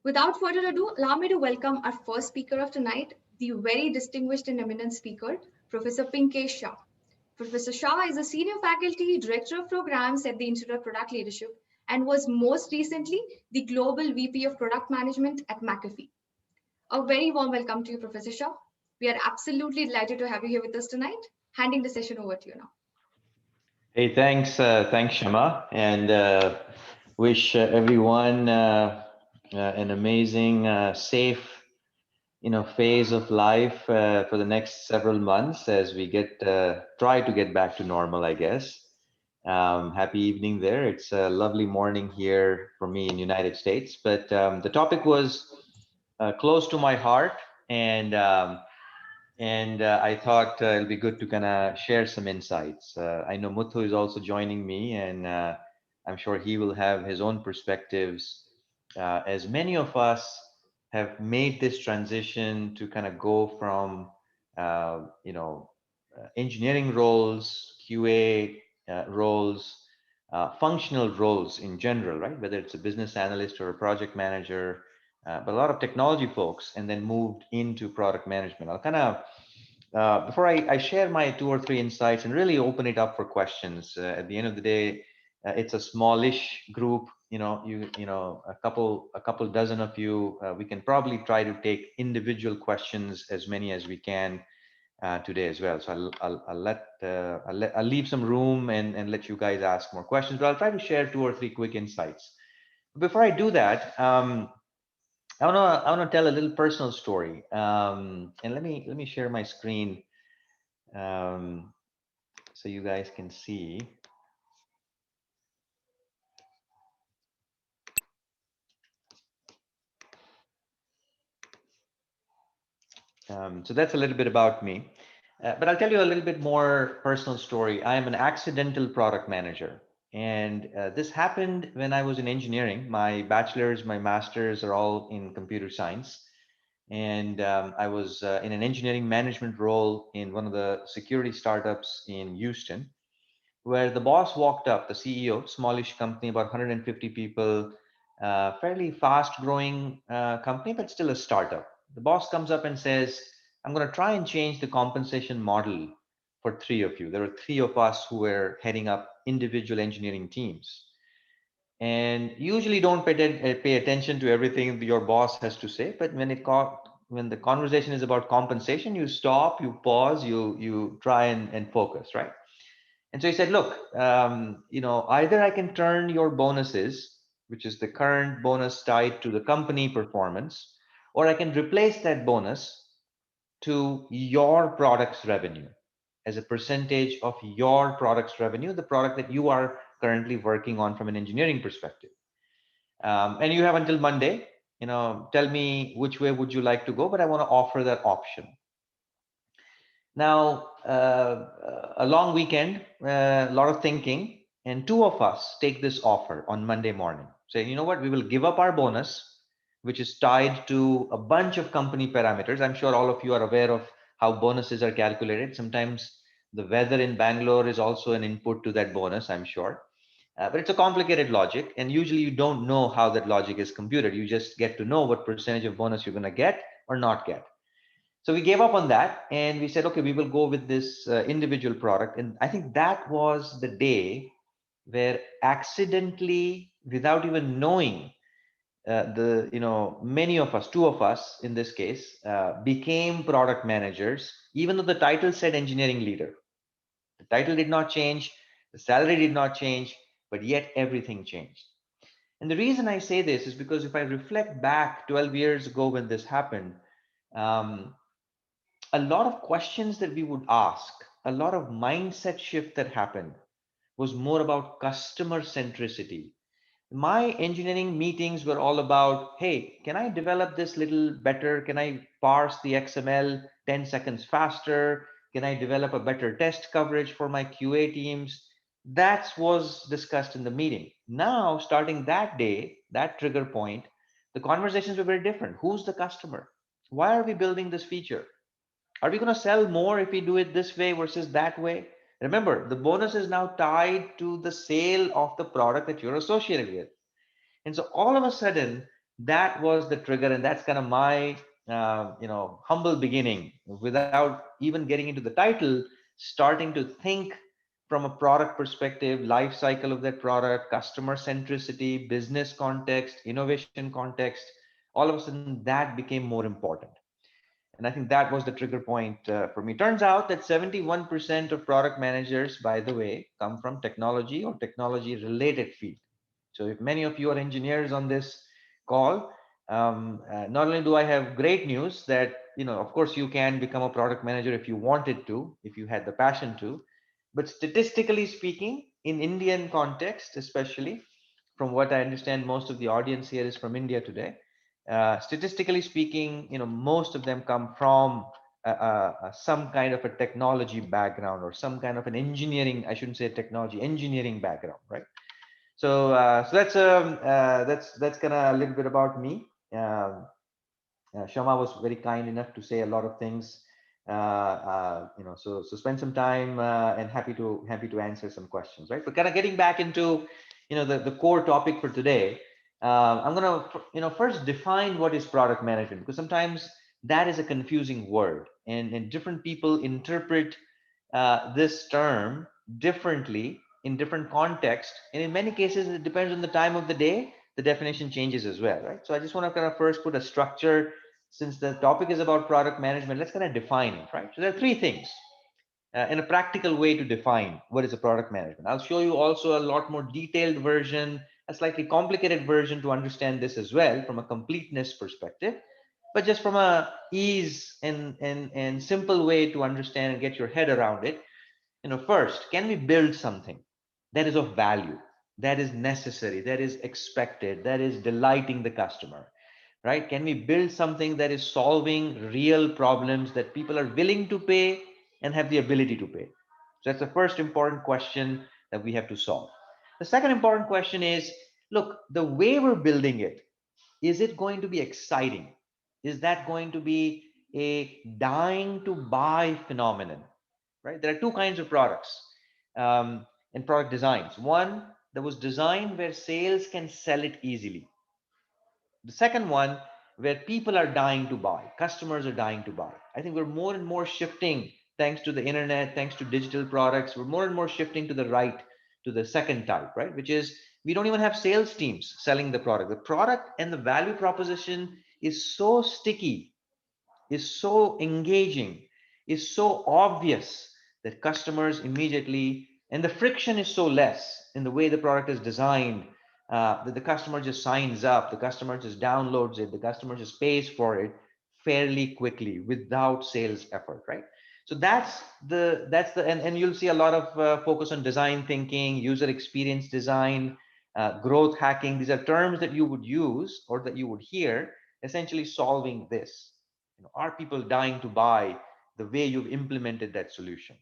Without further ado, allow me to welcome our first speaker of tonight, the very distinguished and eminent speaker, Professor Pinkesh Shah. Professor Shah is a senior faculty director of programs at the Institute of Product Leadership and was most recently the Global VP of Product Management at McAfee. A very warm welcome to you, Professor Shah. We are absolutely delighted to have you here with us tonight. Handing the session over to you now. Hey, thanks, Shama, and wish everyone an amazing, safe, phase of life for the next several months as we try to get back to normal, I guess. Happy evening there. It's a lovely morning here for me in United States, but the topic was close to my heart, and I thought it'll be good to kind of share some insights. I know Muthu is also joining me, and I'm sure he will have his own perspectives. As many of us have made this transition to kind of go from, engineering roles, QA roles, functional roles in general, right? Whether it's a business analyst or a project manager, but a lot of technology folks, and then moved into product management. I'll kind of before I share my two or three insights and really open it up for questions. At the end of the day, it's a smallish group. A couple dozen of you. We can probably try to take individual questions, as many as we can today as well. So I'll leave some room and let you guys ask more questions. But I'll try to share two or three quick insights. Before I do that, I wanna tell a little personal story. And let me share my screen um, so you guys can see. So that's a little bit about me. But I'll tell you a little bit more personal story. I am an accidental product manager. And this happened when I was in engineering. My bachelor's, my master's are all in computer science. And I was in an engineering management role in one of the security startups in Houston, where the boss walked up, the CEO, smallish company, about 150 people, fairly fast growing company, but still a startup. The boss comes up and says, I'm going to try and change the compensation model for three of you. There were three of us who were heading up individual engineering teams. And usually don't pay attention to everything your boss has to say, but when the conversation is about compensation, you stop, you pause, you try and focus, right? And so he said, look, either I can turn your bonuses, which is the current bonus tied to the company performance, or I can replace that bonus to your product's revenue as a percentage of your product's revenue, the product that you are currently working on from an engineering perspective. And you have until Monday, tell me which way would you like to go, but I want to offer that option. Now, a long weekend, a lot of thinking, and two of us take this offer on Monday morning. Say, you know what, we will give up our bonus, which is tied to a bunch of company parameters. I'm sure all of you are aware of how bonuses are calculated. Sometimes the weather in Bangalore is also an input to that bonus, I'm sure. But it's a complicated logic, and usually you don't know how that logic is computed. You just get to know what percentage of bonus you're going to get or not get. So we gave up on that and we said, okay, we will go with this individual product. And I think that was the day where accidentally, without even knowing, many of us, two of us in this case, became product managers, even though the title said engineering leader. The title did not change, the salary did not change, but yet everything changed. And the reason I say this is because if I reflect back 12 years ago when this happened, um, a lot of questions that we would ask, a lot of mindset shift that happened was more about customer centricity. My engineering meetings were all about, hey, can I develop this little better? Can I parse the XML 10 seconds faster? Can I develop a better test coverage for my QA teams? That was discussed in the meeting. Now, starting that day, that trigger point, the conversations were very different. Who's the customer? Why are we building this feature? Are we going to sell more if we do it this way versus that way? Remember, the bonus is now tied to the sale of the product that you're associated with. And so all of a sudden, That was the trigger, and that's kind of my humble beginning. Without even getting into the title, starting to think from a product perspective, life cycle of that product, customer centricity, business context, innovation context. All of a sudden, that became more important. And I think that was the trigger point for me. Turns out that 71% of product managers, by the way, come from technology or technology related field. So if many of you are engineers on this call, not only do I have great news that, of course, you can become a product manager if you wanted to, if you had the passion to, but statistically speaking, in Indian context, especially from what I understand, most of the audience here is from India today. Statistically speaking, most of them come from some kind of a technology background or some kind of an engineering, I shouldn't say technology, engineering background, right? So that's kind of a little bit about me. Shama was very kind enough to say a lot of things. So spend some time and happy to answer some questions, right? But kind of getting back into the core topic for today. I'm gonna first define what is product management, because sometimes that is a confusing word, and different people interpret this term differently in different contexts, and in many cases it depends on the time of the day. The definition changes as well, right? So I just want to kind of first put a structure. Since the topic is about product management, let's kind of define it, right? So there are three things in a practical way to define what is a product management. I'll show you also a lot more detailed version, a slightly complicated version to understand this as well from a completeness perspective. But just from a ease and simple way to understand and get your head around it, first, can we build something that is of value, that is necessary, that is expected, that is delighting the customer, right? Can we build something that is solving real problems that people are willing to pay and have the ability to pay? So that's the first important question that we have to solve. The second important question is, look, the way we're building it, is it going to be exciting? Is that going to be a dying to buy phenomenon? Right? There are two kinds of products in product designs. One that was designed where sales can sell it easily. The second one where people are dying to buy, customers are dying to buy. I think we're more and more shifting, thanks to the internet, thanks to digital products, we're more and more shifting to the right, to the second type, right? Which is, we don't even have sales teams selling the product. The product and the value proposition is so sticky, is so engaging, is so obvious that customers immediately, and the friction is so less in the way the product is designed, that the customer just signs up, the customer just downloads it, the customer just pays for it fairly quickly without sales effort, right? So that's the and you'll see a lot of focus on design thinking, user experience design, growth hacking. These are terms that you would use or that you would hear, essentially solving this. Are people dying to buy the way you've implemented that solution?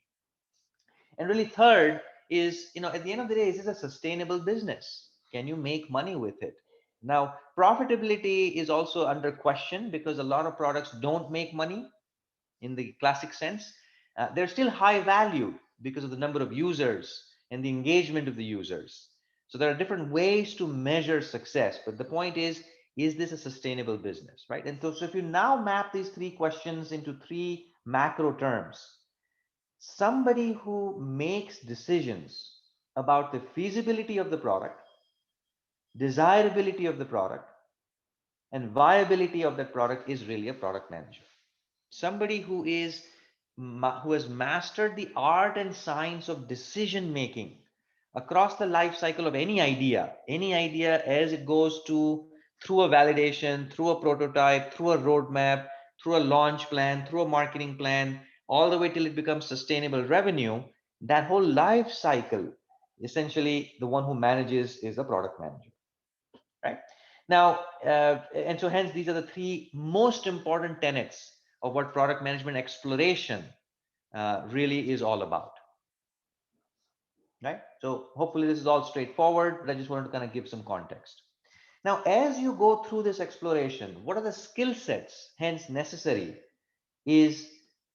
And really, third is, at the end of the day, is this a sustainable business? Can you make money with it? Now, profitability is also under question because a lot of products don't make money in the classic sense. They're still high value because of the number of users and the engagement of the users. So there are different ways to measure success, but the point is this a sustainable business, right? And so if you now map these three questions into three macro terms, somebody who makes decisions about the feasibility of the product, desirability of the product, and viability of that product is really a product manager. Somebody who has mastered the art and science of decision making across the life cycle of any idea as it goes to through a validation, through a prototype, through a roadmap, through a launch plan, through a marketing plan, all the way till it becomes sustainable revenue. That whole life cycle, essentially, the one who manages is the product manager, right? Now, and so hence these are the three most important tenets of what product management exploration really is all about, right? So hopefully this is all straightforward, but I just wanted to kind of give some context. Now, as you go through this exploration, what are the skill sets hence necessary is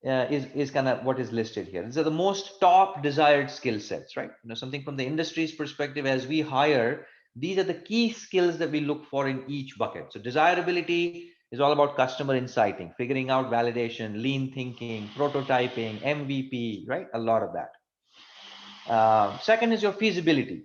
is kind of what is listed here. These are the most top desired skill sets, right? Something from the industry's perspective, as we hire These are the key skills that we look for in each bucket. So desirability is all about customer insighting, figuring out validation, lean thinking, prototyping, MVP, right? A lot of that. Second is your feasibility.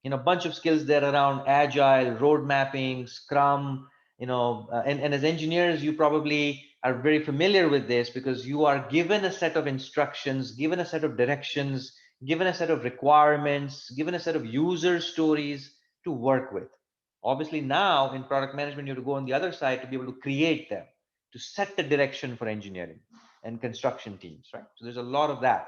A bunch of skills there around agile, road mapping, scrum. And as engineers, you probably are very familiar with this because you are given a set of instructions, given a set of directions, given a set of requirements, given a set of user stories to work with. Obviously, now in product management, you have to go on the other side to be able to create them, to set the direction for engineering and construction teams, right? So there's a lot of that.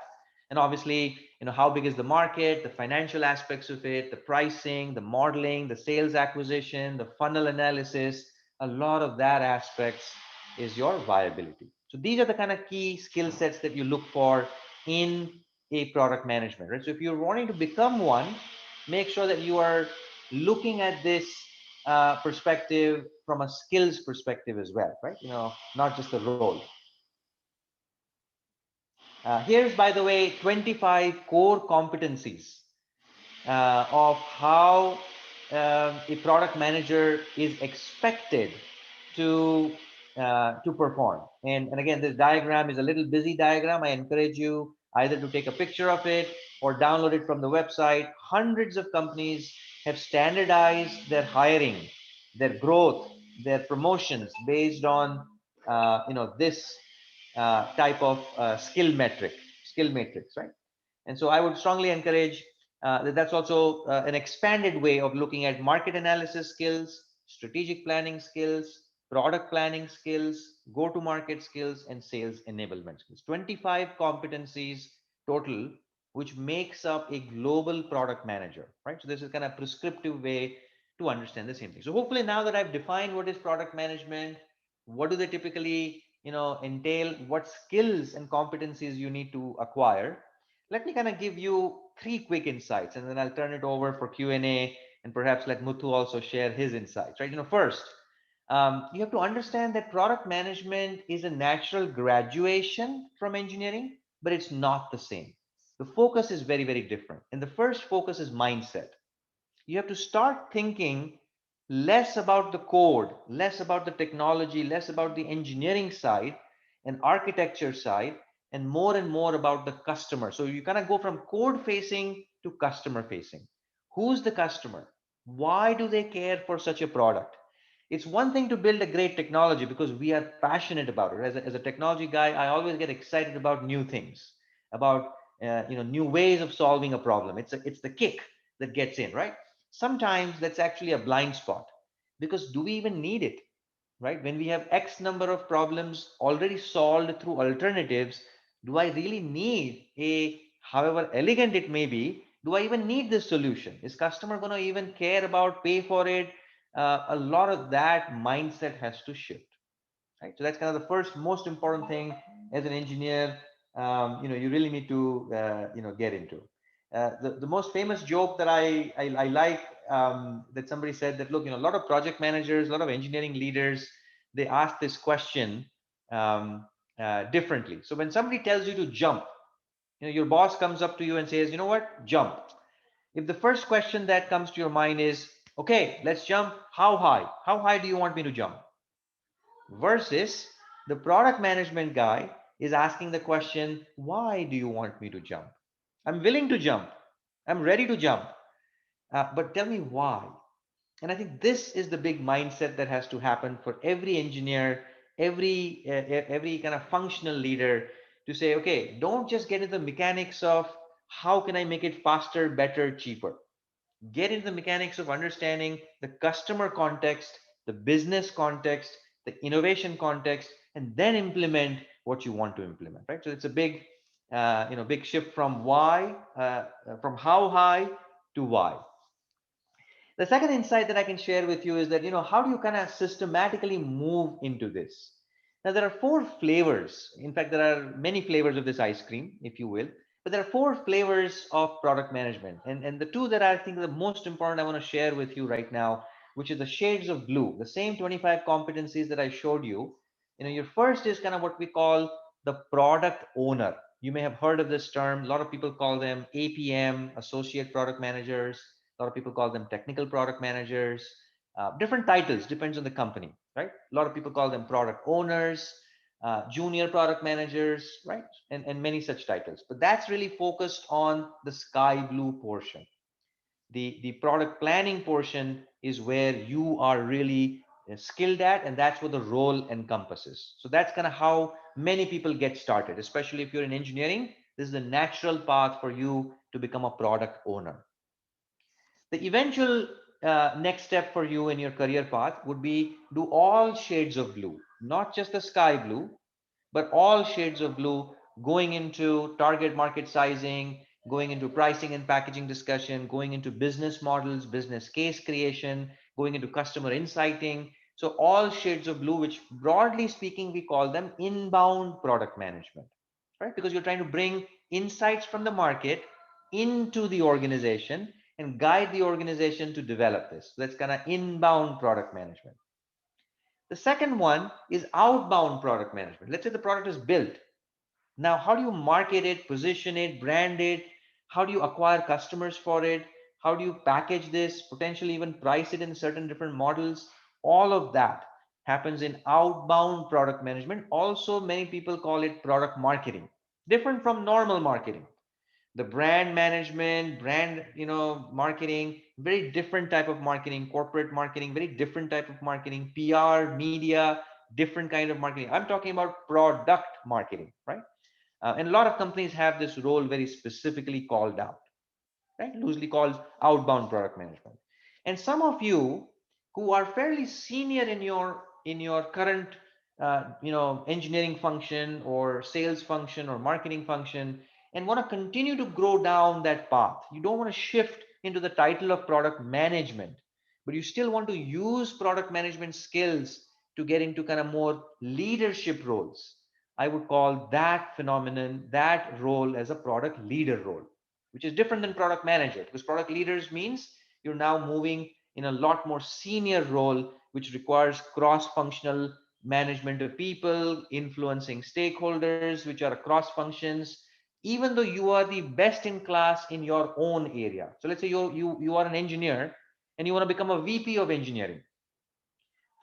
And obviously, how big is the market, the financial aspects of it, the pricing, the modeling, the sales acquisition, the funnel analysis, a lot of that aspects is your viability. So these are the kind of key skill sets that you look for in a product management, right? So if you're wanting to become one, make sure that you are looking at this perspective from a skills perspective as well, right? Not just the role. Here's, by the way, 25 core competencies of how a product manager is expected to perform. And again, this diagram is a little busy diagram. I encourage you either to take a picture of it or download it from the website. Hundreds of companies have standardized their hiring, their growth, their promotions based on this type of skill matrix, right? And so I would strongly encourage that that's also an expanded way of looking at market analysis skills, strategic planning skills, product planning skills, go-to-market skills, and sales enablement skills. 25 competencies total, which makes up a global product manager, right? So this is kind of prescriptive way to understand the same thing. So hopefully now that I've defined what is product management, what do they typically, entail, what skills and competencies you need to acquire, let me kind of give you three quick insights, and then I'll turn it over for Q&A, and perhaps let Muthu also share his insights, right? First, you have to understand that product management is a natural graduation from engineering, but it's not the same. The focus is very, very different. And the first focus is mindset. You have to start thinking less about the code, less about the technology, less about the engineering side and architecture side, and more about the customer. So you kind of go from code facing to customer facing. Who's the customer? Why do they care for such a product? It's one thing to build a great technology because we are passionate about it. As a technology guy, I always get excited about new things, about new ways of solving a problem. It's the kick that gets in, right? Sometimes that's actually a blind spot because do we even need it, right? When we have X number of problems already solved through alternatives, do I really need however elegant it may be, do I even need this solution? Is customer going to even care about pay for it? A lot of that mindset has to shift, right? So that's kind of the first most important thing as an engineer, you really need to, get into. The most famous joke that I like, that somebody said that, look, a lot of project managers, a lot of engineering leaders, they ask this question differently. So when somebody tells you to jump, your boss comes up to you and says, you know what, jump. If the first question that comes to your mind is, okay, let's jump, how high? How high do you want me to jump? Versus the product management guy is asking the question, why do you want me to jump? I'm willing to jump. I'm ready to jump. But tell me why. And I think this is the big mindset that has to happen for every engineer, every kind of functional leader to say, okay, don't just get into the mechanics of how can I make it faster, better, cheaper. Get into the mechanics of understanding the customer context, the business context, the innovation context, and then implement what you want to implement, right? So it's a big shift from from how high to why. The second insight that I can share with you is that, how do you kind of systematically move into this? Now, there are four flavors. In fact, there are many flavors of this ice cream, if you will, but there are four flavors of product management. And the two that I think are the most important I want to share with you right now, which is the shades of blue, the same 25 competencies that I showed you. Your first is kind of what we call the product owner. You may have heard of this term. A lot of people call them APM, associate product managers. A A lot of people call them technical product managers. Different titles depends on the company, right? A lot of people call them product owners, junior product managers, right? And many such titles. But that's really focused on the sky blue portion. The product planning portion is where you are really skilled at, and that's what the role encompasses. So that's kind of how many people get started, especially if you're in engineering. This is the natural path for you to become a product owner. The eventual next step for you in your career path would be do all shades of blue, not just the sky blue, but all shades of blue, going into target market sizing, going into pricing and packaging discussion, going into business models, business case creation, going into customer insighting. So all shades of blue, which broadly speaking, we call them inbound product management, right? Because you're trying to bring insights from the market into the organization and guide the organization to develop this. So that's kind of inbound product management. The second one is outbound product management. Let's say the product is built. Now, how do you market it, position it, brand it? How do you acquire customers for it? How do you package this, potentially even price it in certain different models? All of that happens in outbound product management. Also, many people call it product marketing, different from normal marketing. The brand management, brand, marketing, very different type of marketing. Corporate marketing, very different type of marketing. PR, media, different kind of marketing. I'm talking about product marketing, right? And a lot of companies have this role very specifically called out, right? Loosely called outbound product management. And some of you who are fairly senior in your current engineering function or sales function or marketing function, and want to continue to grow down that path. You don't want to shift into the title of product management, but you still want to use product management skills to get into kind of more leadership roles. I would call that phenomenon, that role, as a product leader role, which is different than product manager, because product leaders means you're now moving in a lot more senior role, which requires cross-functional management of people, influencing stakeholders, which are across functions, even though you are the best in class in your own area. So let's say you are an engineer and you want to become a VP of engineering.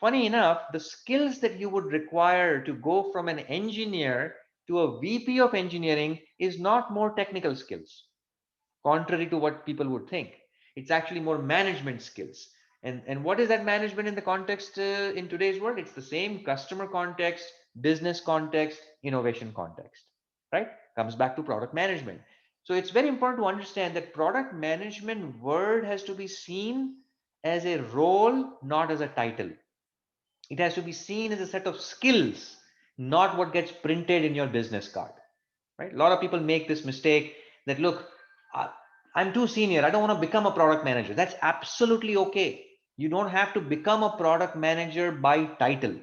Funny enough, the skills that you would require to go from an engineer to a VP of engineering is not more technical skills, contrary to what people would think. It's actually more management skills. And what is that management in the context in today's world? It's the same customer context, business context, innovation context, right? Comes back to product management. So it's very important to understand that product management word has to be seen as a role, not as a title. It has to be seen as a set of skills, not what gets printed in your business card, right? A lot of people make this mistake that, look, I- I'm too senior. I don't want to become a product manager. That's absolutely okay. You don't have to become a product manager by title.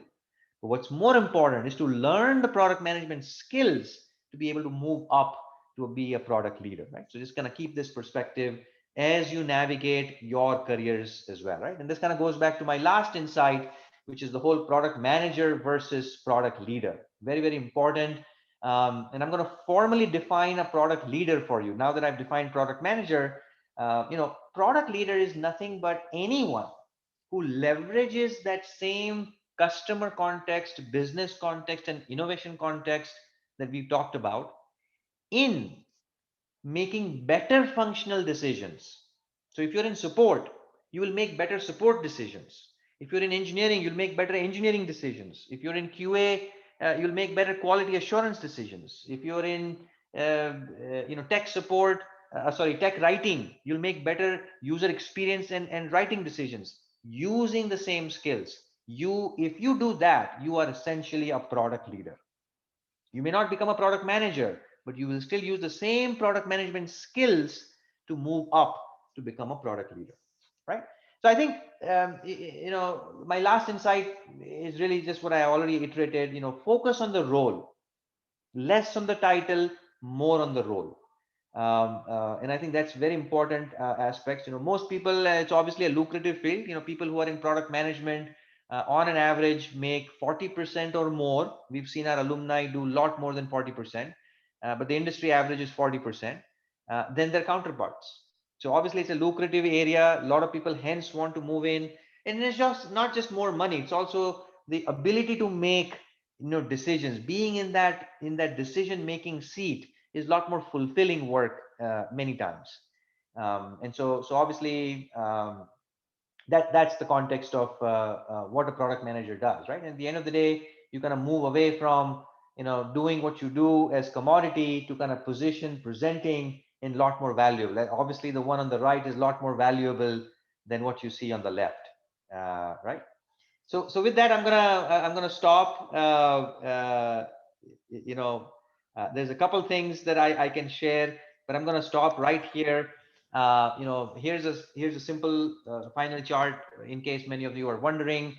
But what's more important is to learn the product management skills to be able to move up to be a product leader, right? So just kind of keep this perspective as you navigate your careers as well, right? And this kind of goes back to my last insight, which is the whole product manager versus product leader. Very, very important. And I'm going to formally define a product leader for you. Now that I've defined product manager, product leader is nothing but anyone who leverages that same customer context, business context, and innovation context that we've talked about in making better functional decisions. So if you're in support, you will make better support decisions. If you're in engineering, you'll make better engineering decisions. If you're in QA, you'll make better quality assurance decisions. If you're in tech support, tech writing, you'll make better user experience and writing decisions using the same skills. If you do that, you are essentially a product leader. You may not become a product manager, but you will still use the same product management skills to move up to become a product leader, right? So I think my last insight is really just what I already iterated. Focus on the role, less on the title, more on the role. And I think that's very important aspects. Most people, it's obviously a lucrative field. People who are in product management on an average make 40% or more. We've seen our alumni do a lot more than 40%, but the industry average is 40%. Then their counterparts. So obviously it's a lucrative area. A lot of people hence want to move in, and it's just not just more money. It's also the ability to make decisions. Being in that decision making seat is a lot more fulfilling work many times. And so obviously that's the context of what a product manager does, right? And at the end of the day, you kind of move away from doing what you do as commodity to kind of position presenting in a lot more value. Like obviously the one on the right is a lot more valuable than what you see on the left, right? So with that, I'm gonna stop. You know, there's a couple things that I can share, but I'm gonna stop right here. Here's a simple final chart in case many of you are wondering.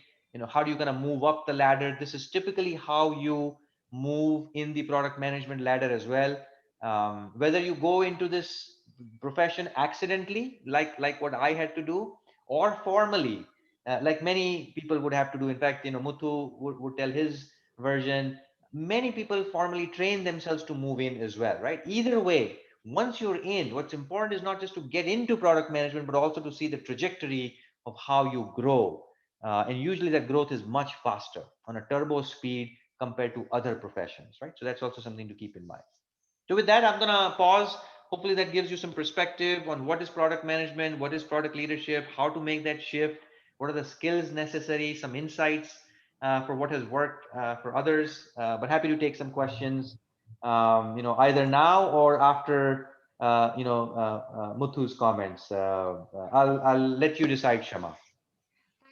How do you kind of move up the ladder? This is typically how you move in the product management ladder as well. Whether you go into this profession accidentally, like what I had to do, or formally, like many people would have to do. In fact, Muthu would tell his version. Many people formally train themselves to move in as well, right? Either way, once you're in, what's important is not just to get into product management, but also to see the trajectory of how you grow. And usually that growth is much faster on a turbo speed compared to other professions, right? So that's also something to keep in mind. So with that, I'm gonna pause. Hopefully that gives you some perspective on what is product management, what is product leadership, how to make that shift, what are the skills necessary, some insights for what has worked for others. But happy to take some questions, either now or after, Muthu's comments. I'll let you decide, Shama.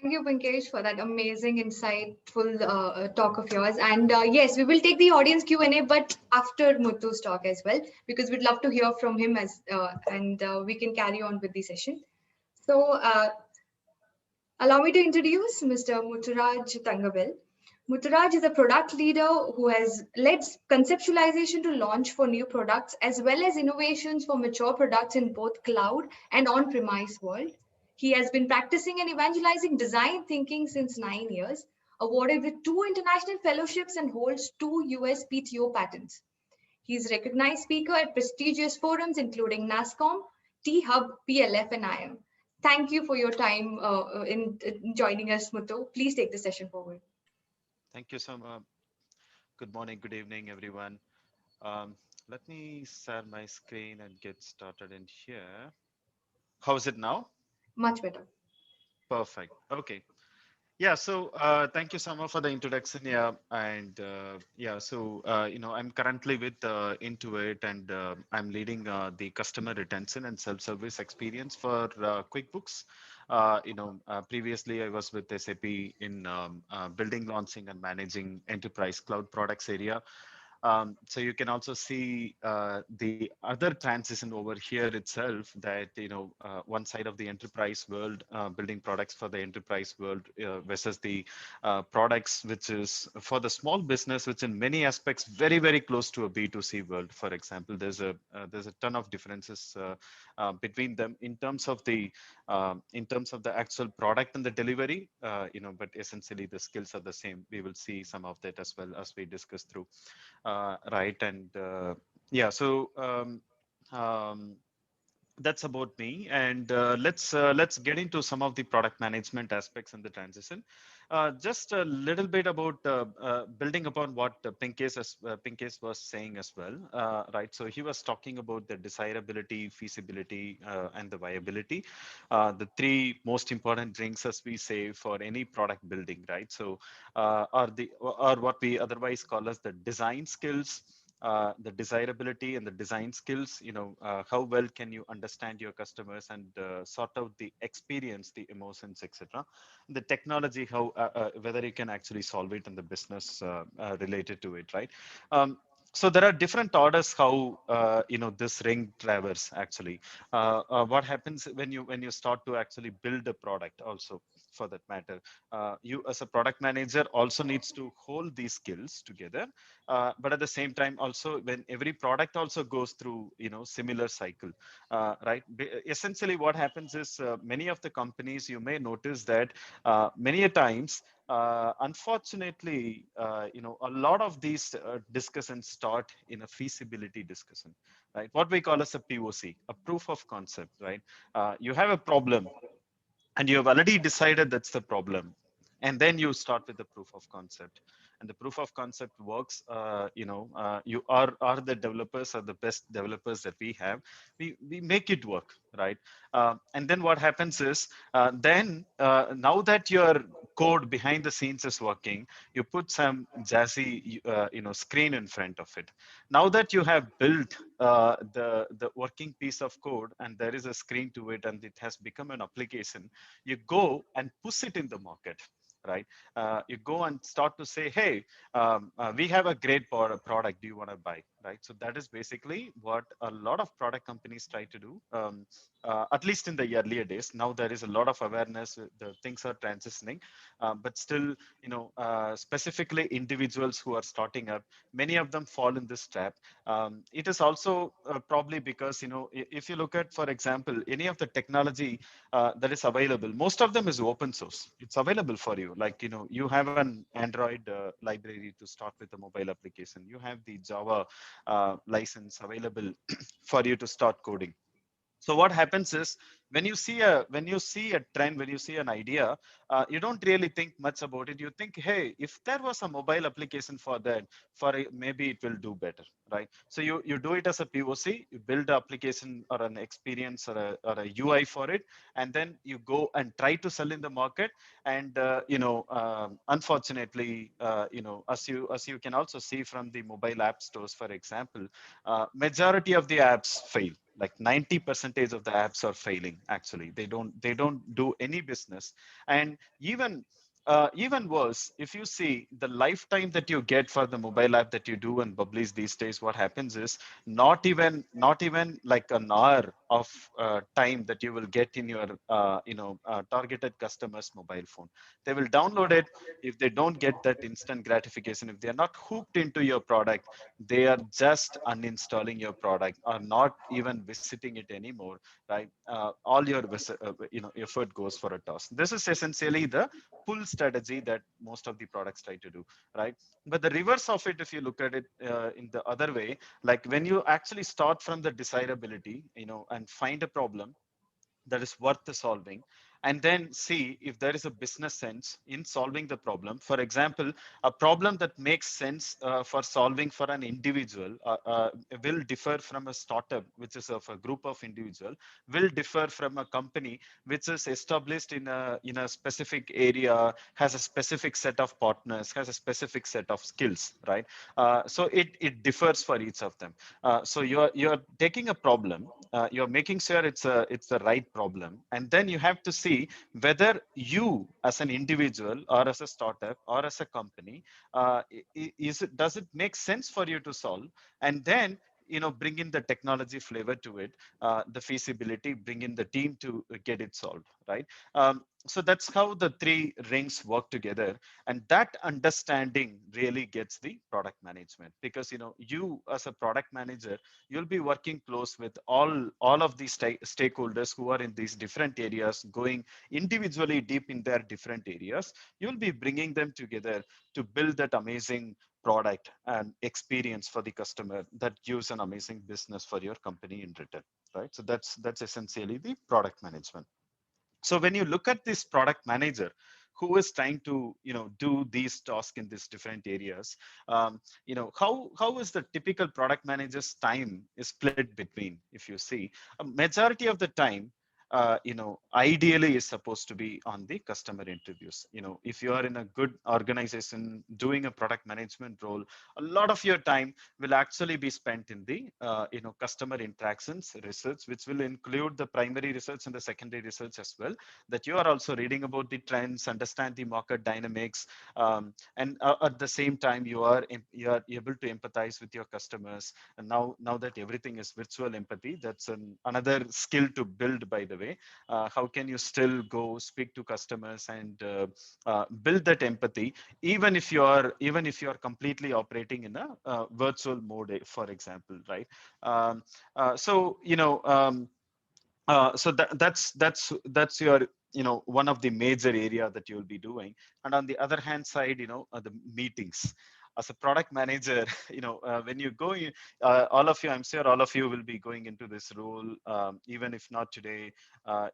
Thank you, Pinkesh, for that amazing, insightful talk of yours. And yes, we will take the audience Q&A, but after Muthu's talk as well, because we'd love to hear from him and we can carry on with the session. So allow me to introduce Mr. Muthuraj Thangavel. Muthuraj is a product leader who has led conceptualization to launch for new products as well as innovations for mature products in both cloud and on-premise world. He has been practicing and evangelizing design thinking since 9 years, awarded with 2 international fellowships and holds 2 US PTO patents. He is a recognized speaker at prestigious forums including NASCOM, T-Hub, PLF, and IM. Thank you for your time in joining us, Muthu. Please take the session forward. Thank you so much. Good morning, good evening, everyone. Um, Let me share my screen and get started in here. How is it now? Much better. Perfect. Okay. Yeah, so thank you, Sama, for the introduction. Yeah, and I'm currently with Intuit, and I'm leading the customer retention and self-service experience for QuickBooks. Previously I was with SAP in building, launching, and managing enterprise cloud products area. So you can also see the other transition over here itself, that one side of the enterprise world, building products for the enterprise world versus the products which is for the small business, which in many aspects very close to a B2C world. For example, there's a ton of differences between them in terms of the actual product and the delivery, but essentially the skills are the same. We will see some of that as well as we discuss through. Right. And yeah, so um, that's about me. And let's get into some of the product management aspects in the transition. Just a little bit about building upon what Pinkesh was saying as well. Right. So he was talking about the desirability, feasibility, and the viability. The three most important drinks, as we say, for any product building. Right. So are what we otherwise call as the design skills, the desirability and the design skills. How well can you understand your customers and sort out the experience, the emotions, etc. The technology, how whether you can actually solve it, and the business related to it, right? So there are different orders how this ring travers actually. What happens when you start to actually build a product also. for that matter. You as a product manager also needs to hold these skills together, but at the same time also when every product also goes through similar cycle, right? Essentially what happens is many of the companies, you may notice that many a times, unfortunately, a lot of these discussions start in a feasibility discussion, right? What we call as a POC, a proof of concept, right? You have a problem and you have already decided that's the problem, and then you start with the proof of concept. And the proof of concept works, you are the developers, are the best developers that we have. We make it work, right? And then what happens is, then now that your code behind the scenes is working, you put some jazzy screen in front of it. Now that you have built the working piece of code and there is a screen to it and it has become an application, you go and push it in the market, right? You go and start to say, hey, we have a great product, do you want to buy, right? So that is basically what a lot of product companies try to do, at least in the earlier days. Now there is a lot of awareness, the things are transitioning, but still, specifically individuals who are starting up, many of them fall in this trap. It is also probably because, if you look at, for example, any of the technology that is available, most of them is open source. It's available for you. Like, you have an Android library to start with a mobile application. You have the Java license available for you to start coding. So what happens is, when you see a trend, when you see an idea, you don't really think much about it. You think, hey, if there was a mobile application for that, maybe it will do better, right? So you do it as a POC, you build an application or an experience or a UI for it, and then you go and try to sell in the market. And unfortunately, as you can also see from the mobile app stores, for example, majority of the apps fail. Like 90 percentage of the apps are failing. Actually, they don't do any business. And even worse, if you see the lifetime that you get for the mobile app that you do and publish these days, what happens is, not even like an hour of time that you will get in your targeted customers mobile phone. They will download it. If they don't get that instant gratification, if they are not hooked into your product, they are just uninstalling your product or not even visiting it anymore, right? All your effort goes for a toss. This is essentially the pull strategy that most of the products try to do, right? But the reverse of it, if you look at it in the other way, like when you actually start from the desirability, and find a problem that is worth the solving, and then see if there is a business sense in solving the problem. For example, a problem that makes sense for solving for an individual will differ from a startup, which is of a group of individual, will differ from a company which is established in a specific area, has a specific set of partners, has a specific set of skills, right? So it differs for each of them. So you're taking a problem, you're making sure it's the right problem, and then you have to see whether you as an individual or as a startup or as a company, does it make sense for you to solve, and then bring in the technology flavor to it, the feasibility, bring in the team to get it solved, right? So that's how the three rings work together, and that understanding really gets the product management, because you as a product manager, you'll be working close with all of these stakeholders who are in these different areas, going individually deep in their different areas. You'll be bringing them together to build that amazing product and experience for the customer that gives an amazing business for your company in return, right? So that's essentially the product management. So when you look at this product manager who is trying to do these tasks in these different areas, how is the typical product manager's time is split between? If you see, a majority of the time, ideally is supposed to be on the customer interviews. If you are in a good organization doing a product management role, a lot of your time will actually be spent in the customer interactions research, which will include the primary research and the secondary research as well, that you are also reading about the trends, understand the market dynamics, and at the same time you are able to empathize with your customers. And now that everything is virtual empathy, that's another skill to build, by the the way? How can you still go speak to customers and build that empathy, even if you are completely operating in a virtual mode, for example, right? Um, so you know. So that's your one of the major area that you'll be doing. And on the other hand side, the meetings as a product manager, when you go in, all of you, I'm sure all of you will be going into this role, even if not today,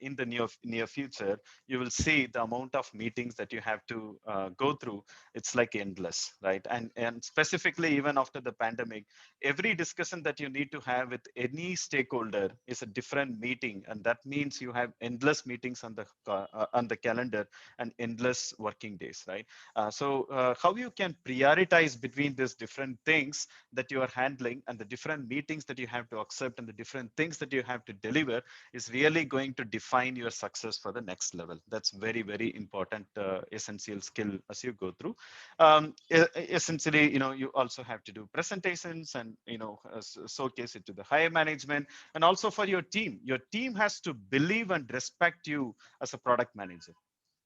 in the near future. You will see the amount of meetings that you have to go through. It's like endless, right? And specifically even after the pandemic, every discussion that you need to have with any stakeholder is a different meeting, and that means you have endless meetings on the calendar and endless working days, right? So how you can prioritize between these different things that you are handling, and the different meetings that you have to accept, and the different things that you have to deliver, is really going to define your success for the next level. That's very, very important, essential skill as you go through. Essentially, you also have to do presentations and showcase it to the higher management, and also for your team. Your team has to believe and respect you as a product manager.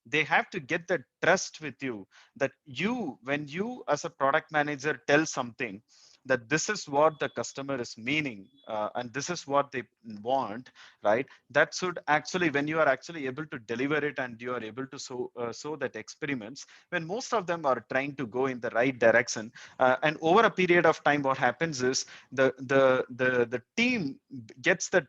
They have to get the trust with you, that when you as a product manager tell something, that this is what the customer is meaning, and this is what they want, right? That should actually, when you are actually able to deliver it, and you are able to show that experiments, when most of them are trying to go in the right direction, and over a period of time, what happens is the team gets that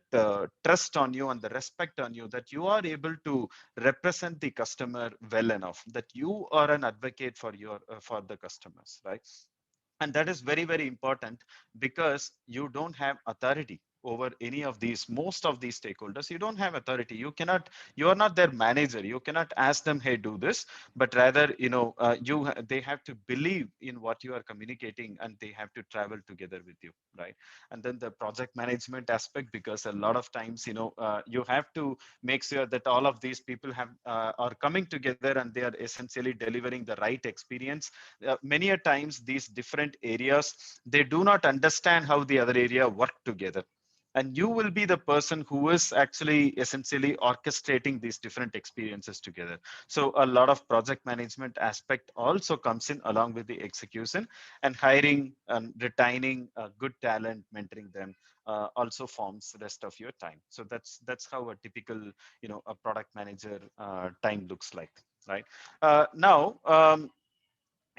trust on you and the respect on you, that you are able to represent the customer well enough, that you are an advocate for the customers, right? And that is very, very important, because you don't have authority over any of these, most of these stakeholders. You don't have authority. You are not their manager. You cannot ask them, hey, do this. But rather, they have to believe in what you are communicating, and they have to travel together with you, right? And then the project management aspect, because a lot of times, you have to make sure that all of these people are coming together, and they are essentially delivering the right experience. Many a times, these different areas, they do not understand how the other area work together, and you will be the person who is actually essentially orchestrating these different experiences together. So a lot of project management aspect also comes in along with the execution, and hiring and retaining good talent, mentoring them, also forms the rest of your time. So that's how a typical a product manager time looks like, right? Now,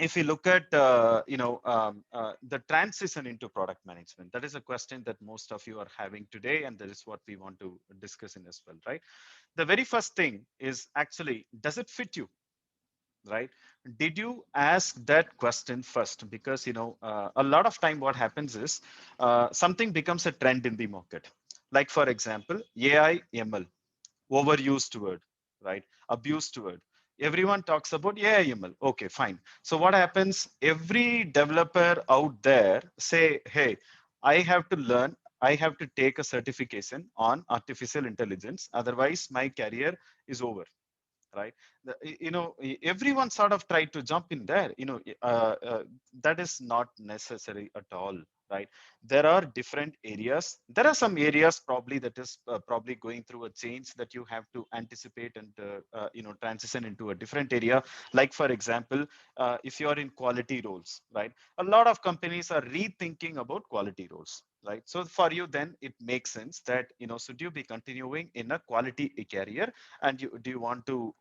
if you look at the transition into product management, that is a question that most of you are having today, and that is what we want to discuss in as well, right? The very first thing is, actually, does it fit you, right? Did you ask that question first? Because a lot of time what happens is, something becomes a trend in the market. Like, for example, AI, ML, overused word, right? Abused word. Everyone talks about AIML. Okay, fine. So what happens? Every developer out there say, hey, I have to learn, I have to take a certification on artificial intelligence. Otherwise, my career is over, right? Everyone sort of tried to jump in there. That is not necessary at all, right? There are different areas. There are some areas probably that is probably going through a change, that you have to anticipate and transition into a different area. Like, for example, if you are in quality roles, right? A lot of companies are rethinking about quality roles, right? So for you, then it makes sense that should you be continuing in a quality career, and do you want to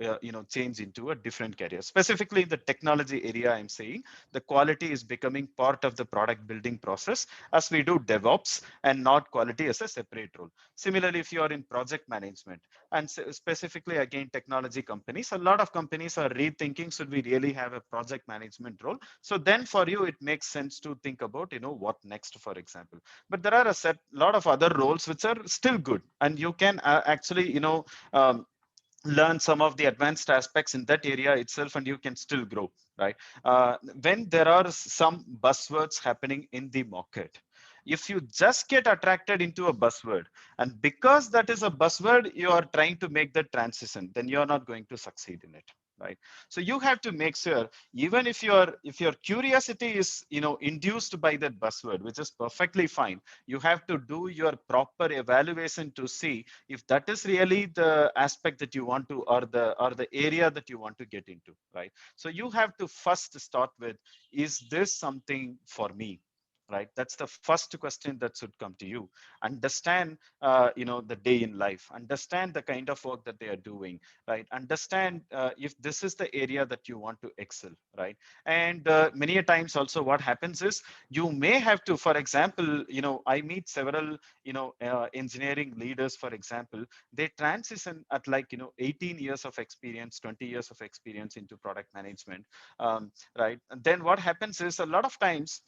change into a different career? Specifically in the technology area, I'm saying the quality is becoming part of the product building process, as we do DevOps, and not quality as a separate role. Similarly, if you are in project management, and specifically again technology companies, a lot of companies are rethinking, should we really have a project management role? So then for you, it makes sense to think about what next, for example. But there are a lot of other roles which are still good, and you can actually um, learn some of the advanced aspects in that area itself, and you can still grow, right? When there are some buzzwords happening in the market, if you just get attracted into a buzzword, and because that is a buzzword, you are trying to make the transition, then you're not going to succeed in it, right? So you have to make sure, even if your curiosity is, induced by that buzzword, which is perfectly fine, you have to do your proper evaluation to see if that is really the aspect that you want to, or the area that you want to get into, right? So you have to first start with, is this something for me? Right, that's the first question that should come to you. Understand, the day in life, understand the kind of work that they are doing, right? Understand if this is the area that you want to excel, right? And many a times also what happens is, you may have to, for example, I meet several, engineering leaders, for example, they transition at, like, 18 years of experience, 20 years of experience into product management, right? And then what happens is, a lot of times,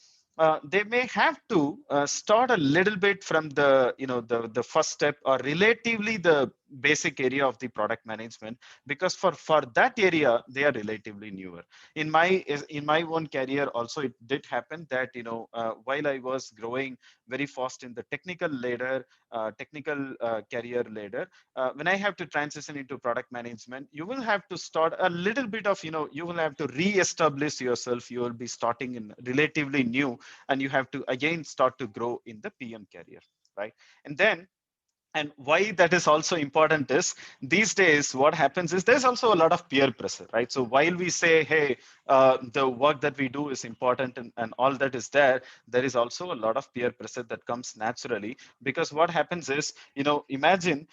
they may have to start a little bit from the, the first step, or relatively the basic area of the product management, because for that area they are relatively newer. In my own career also, it did happen that, while I was growing very fast in the technical career ladder, when I have to transition into product management, you will have to start a little bit of, you will have to re-establish yourself. You will be starting in relatively new, and you have to again start to grow in the PM career, right? And then, and why that is also important is, these days what happens is, there's also a lot of peer pressure, right? So while we say, hey, the work that we do is important, and all that is there is also a lot of peer pressure that comes naturally. Because what happens is, imagine,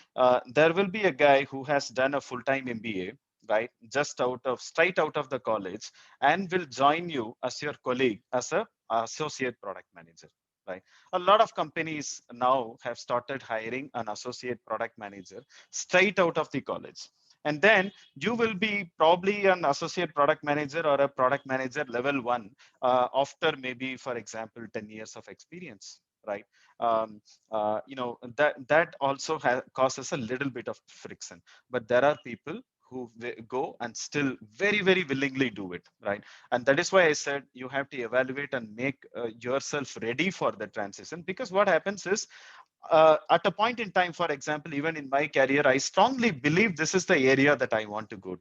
there will be a guy who has done a full-time MBA, right, just straight out of the college, and will join you as your colleague, as a associate product manager, right? A lot of companies now have started hiring an associate product manager straight out of the college. And then you will be probably an associate product manager, or a product manager level one, after maybe, for example, 10 years of experience, right? Um, that also causes a little bit of friction. But there are people who go and still very, very willingly do it, right? And that is why I said, you have to evaluate and make yourself ready for the transition. Because what happens is, at a point in time, for example, even in my career, I strongly believe this is the area that I want to go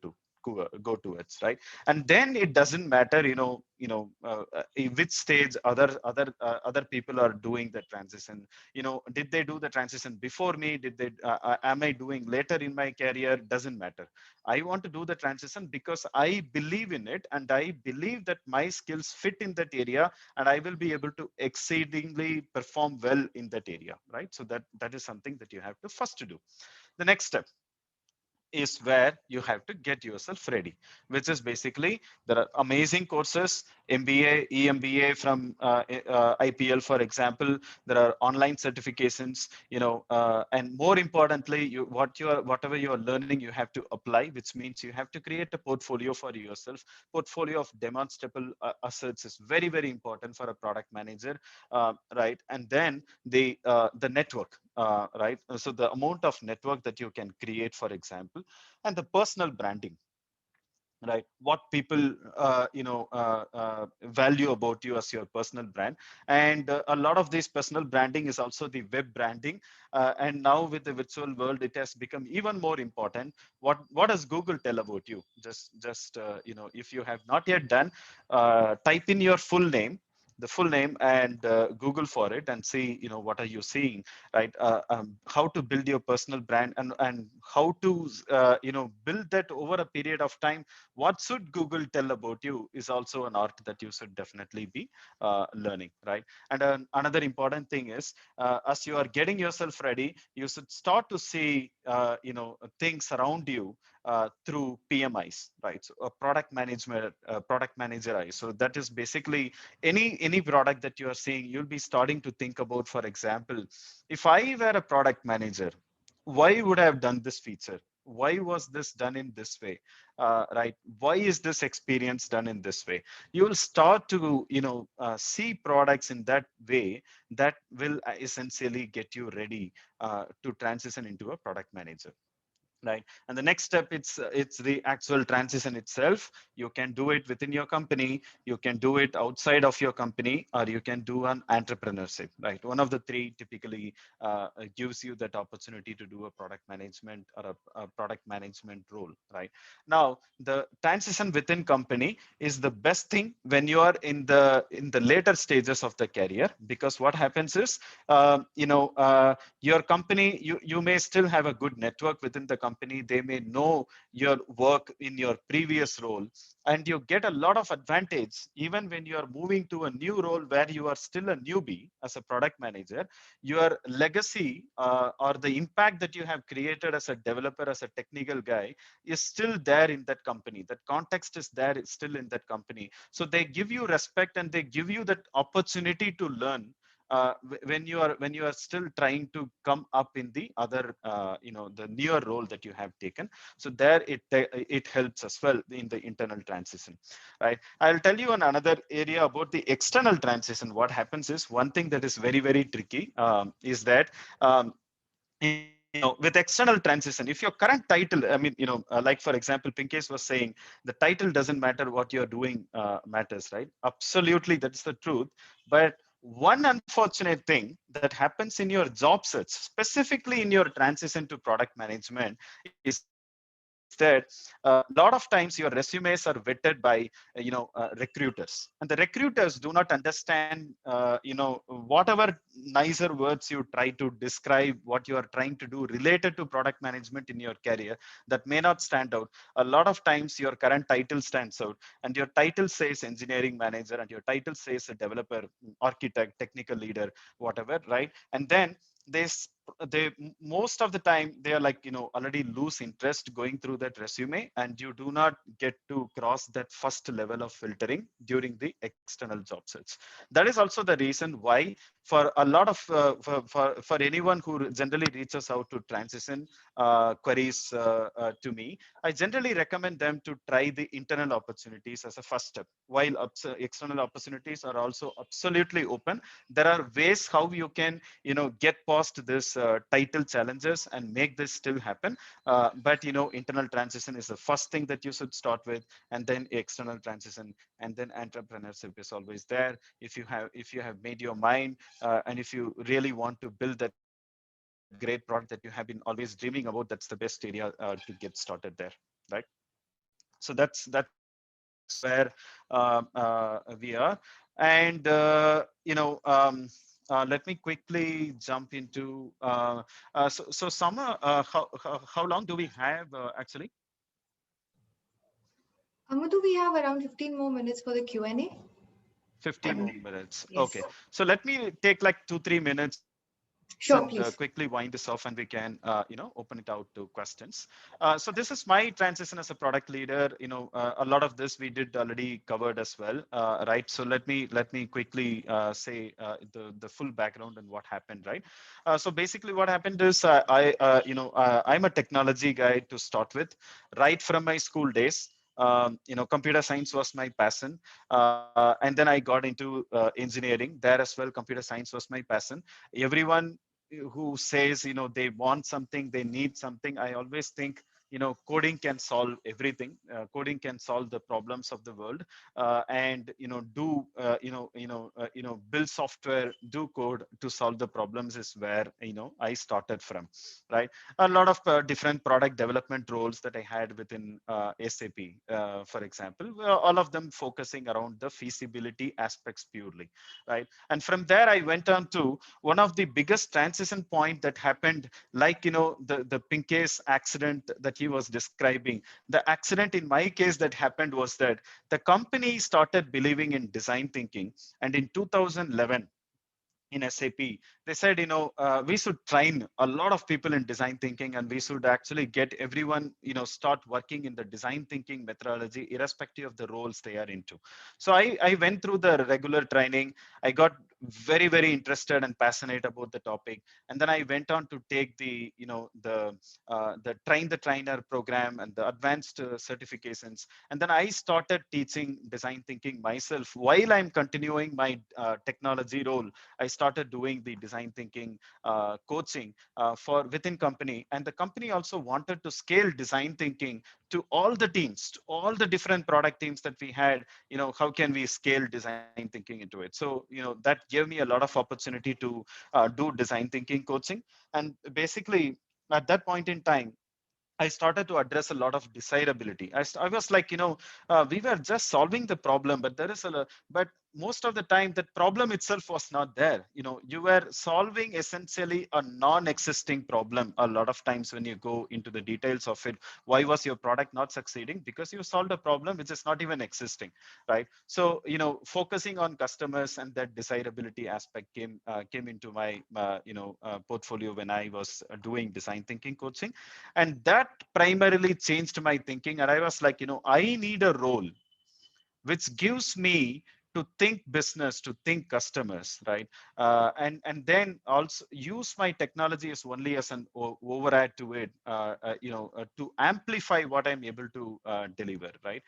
towards, right? And then it doesn't matter, in which stage other people are doing the transition. Did they do the transition before me? Am I doing later in my career? Doesn't matter. I want to do the transition because I believe in it, and I believe that my skills fit in that area, and I will be able to exceedingly perform well in that area, right? So that is something that you have to first do. The next step is where you have to get yourself ready, which is basically, there are amazing courses, MBA, EMBA from IPL, for example. There are online certifications, and more importantly, whatever you are learning, you have to apply, which means you have to create a portfolio for yourself. Portfolio of demonstrable assets is very, very important for a product manager, right? And then the network, right? So the amount of network that you can create, for example, and the personal branding, right? What people value about you as your personal brand. And a lot of this personal branding is also the web branding, and now with the virtual world, it has become even more important. What does Google tell about you? Just if you have not yet done, type in your full name, the full name, and Google for it, and see, what are you seeing, right? How to build your personal brand, and how to build that over a period of time. What should Google tell about you is also an art that you should definitely be learning, right? And another important thing is, as you are getting yourself ready, you should start to see things around you through PMIs, right? So a product manager eyes. So that is basically, any product that you are seeing, you'll be starting to think about, for example, if I were a product manager, why would I have done this feature? Why was this done in this way? Right? Why is this experience done in this way? You will start to, see products in that way, that will essentially get you ready to transition into a product manager. right? And the next step, it's the actual transition itself. You can do it within your company, you can do it outside of your company, or you can do an entrepreneurship, right? One of the three typically gives you that opportunity to do a product management or a product management role, right? Now the transition within company is the best thing when you are in the later stages of the career, because what happens is, your company, you may still have a good network within the company. They may know your work in your previous role, and you get a lot of advantage even when you are moving to a new role where you are still a newbie as a product manager. Your legacy, or the impact that you have created as a developer, as a technical guy, is still there in that company. That context is there, it's still in that company. So they give you respect and they give you that opportunity to learn, when you are still trying to come up in the other, the newer role that you have taken. So there it helps as well in the internal transition, right? I'll tell you on another area about the external transition. What happens is, one thing that is very, very tricky, is that, with external transition, if your current title, I mean, like for example, Pinkesh was saying, the title doesn't matter, what you're doing matters, right? Absolutely, that's the truth. But one unfortunate thing that happens in your job search, specifically in your transition to product management, is that a lot of times your resumes are vetted by recruiters, and the recruiters do not understand, whatever nicer words you try to describe what you are trying to do related to product management in your career, that may not stand out. A lot of times your current title stands out, and your title says engineering manager, and your title says a developer, architect, technical leader, whatever, right? And then they s- they most of the time they are like, already lose interest going through that resume, and you do not get to cross that first level of filtering during the external job search. That is also the reason why, for a lot of for anyone who generally reaches out to transition queries to me, I generally recommend them to try the internal opportunities as a first step. While external opportunities are also absolutely open, there are ways how you can, get past this title challenges and make this still happen. But internal transition is the first thing that you should start with, and then external transition, and then entrepreneurship is always there. If you have made your mind, and if you really want to build that great product that you have been always dreaming about, that's the best area to get started there, right? So that's where we are. And let me quickly jump into, so Summer, how long do we have, actually? Amadou, we have around 15 more minutes for the Q&A. 15 more minutes. Yes. Okay. So let me take like 2-3 minutes and quickly Sure, wind this please. off, and we can, open it out to questions. So this is my transition as a product leader. A lot of this we did already covered as well, right? So let me quickly say the full background and what happened, right? So basically, what happened is, I'm a technology guy to start with, right from my school days. Computer science was my passion, and then I got into engineering. There as well, computer science was my passion. Everyone who says, they want something, they need something, I always think, coding can solve everything. Coding can solve the problems of the world, and do build software, do code to solve the problems is where I started from, right? A lot of different product development roles that I had within SAP, for example, all of them focusing around the feasibility aspects purely, right? And from there, I went on to one of the biggest transition point that happened, like, the Pinkesh accident that he was describing. The accident in my case that happened was that the company started believing in design thinking, and in 2011, in SAP, they said, we should train a lot of people in design thinking, and we should actually get everyone, start working in the design thinking methodology, irrespective of the roles they are into. So I went through the regular training. I got very, very interested and passionate about the topic. And then I went on to take the train the trainer program and the advanced certifications. And then I started teaching design thinking myself while I'm continuing my technology role. I started doing the design thinking coaching for within company, and the company also wanted to scale design thinking to all the teams, to all the different product teams that we had. How can we scale design thinking into it? So that gave me a lot of opportunity to do design thinking coaching. And basically at that point in time, I started to address a lot of desirability. I was like, we were just solving the problem, but but most of the time that problem itself was not there. You were solving essentially a non-existing problem. A lot of times when you go into the details of it, why was your product not succeeding? Because you solved a problem which is not even existing, right? So, focusing on customers and that desirability aspect came into my, portfolio when I was doing design thinking coaching. And that primarily changed my thinking. And I was like, I need a role which gives me to think business, to think customers, right? And then also use my technology as only as an override to it, to amplify what I'm able to deliver, right?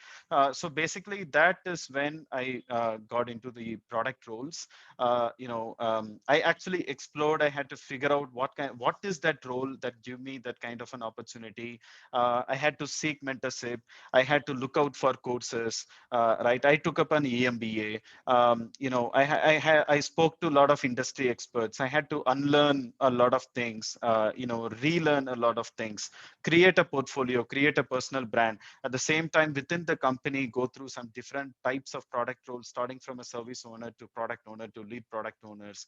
So basically, that is when I got into the product roles. I actually explored. I had to figure out what is that role that give me that kind of an opportunity. I had to seek mentorship. I had to look out for courses, right? I took up an EMBA. I spoke to a lot of industry experts. I had to unlearn a lot of things, relearn a lot of things, create a portfolio, create a personal brand. At the same time, within the company, go through some different types of product roles, starting from a service owner to product owner to lead product owners,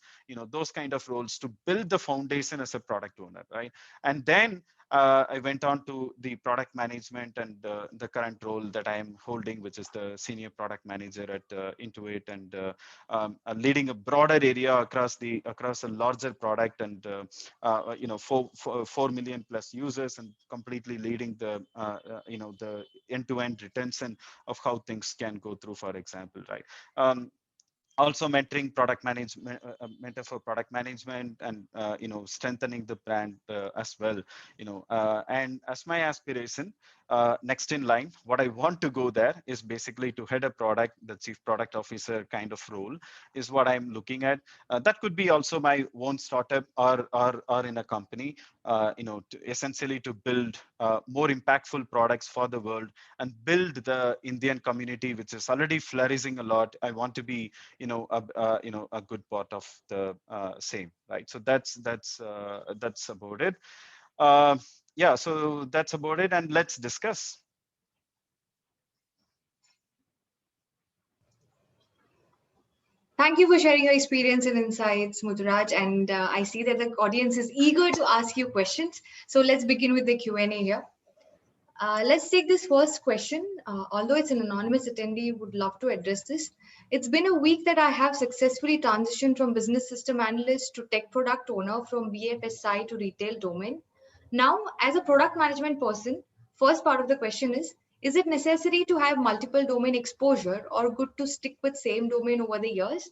those kind of roles to build the foundation as a product owner, right? And then I went on to the product management and the current role that I am holding, which is the senior product manager at Intuit, and leading a broader area across a larger product, and 4 million plus users, and completely leading the end-to-end retention of how things can go through, for example, right? Also mentoring product management, mentor for product management, and strengthening the brand as well. And as my aspiration, next in line, what I want to go there is basically to head a product, the chief product officer kind of role is what I'm looking at. That could be also my own startup, or in a company, essentially to build more impactful products for the world and build the Indian community, which is already flourishing a lot. I want to be a good part of the same, right? So that's about it. Yeah, so that's about it, and let's discuss. Thank you for sharing your experience and insights, Muthuraj. And I see that the audience is eager to ask you questions. So let's begin with the Q&A here. Let's take this first question. Although it's an anonymous attendee, would love to address this. It's been a week that I have successfully transitioned from business system analyst to tech product owner, from BFSI to retail domain. Now, as a product management person, first part of the question is it necessary to have multiple domain exposure or good to stick with same domain over the years?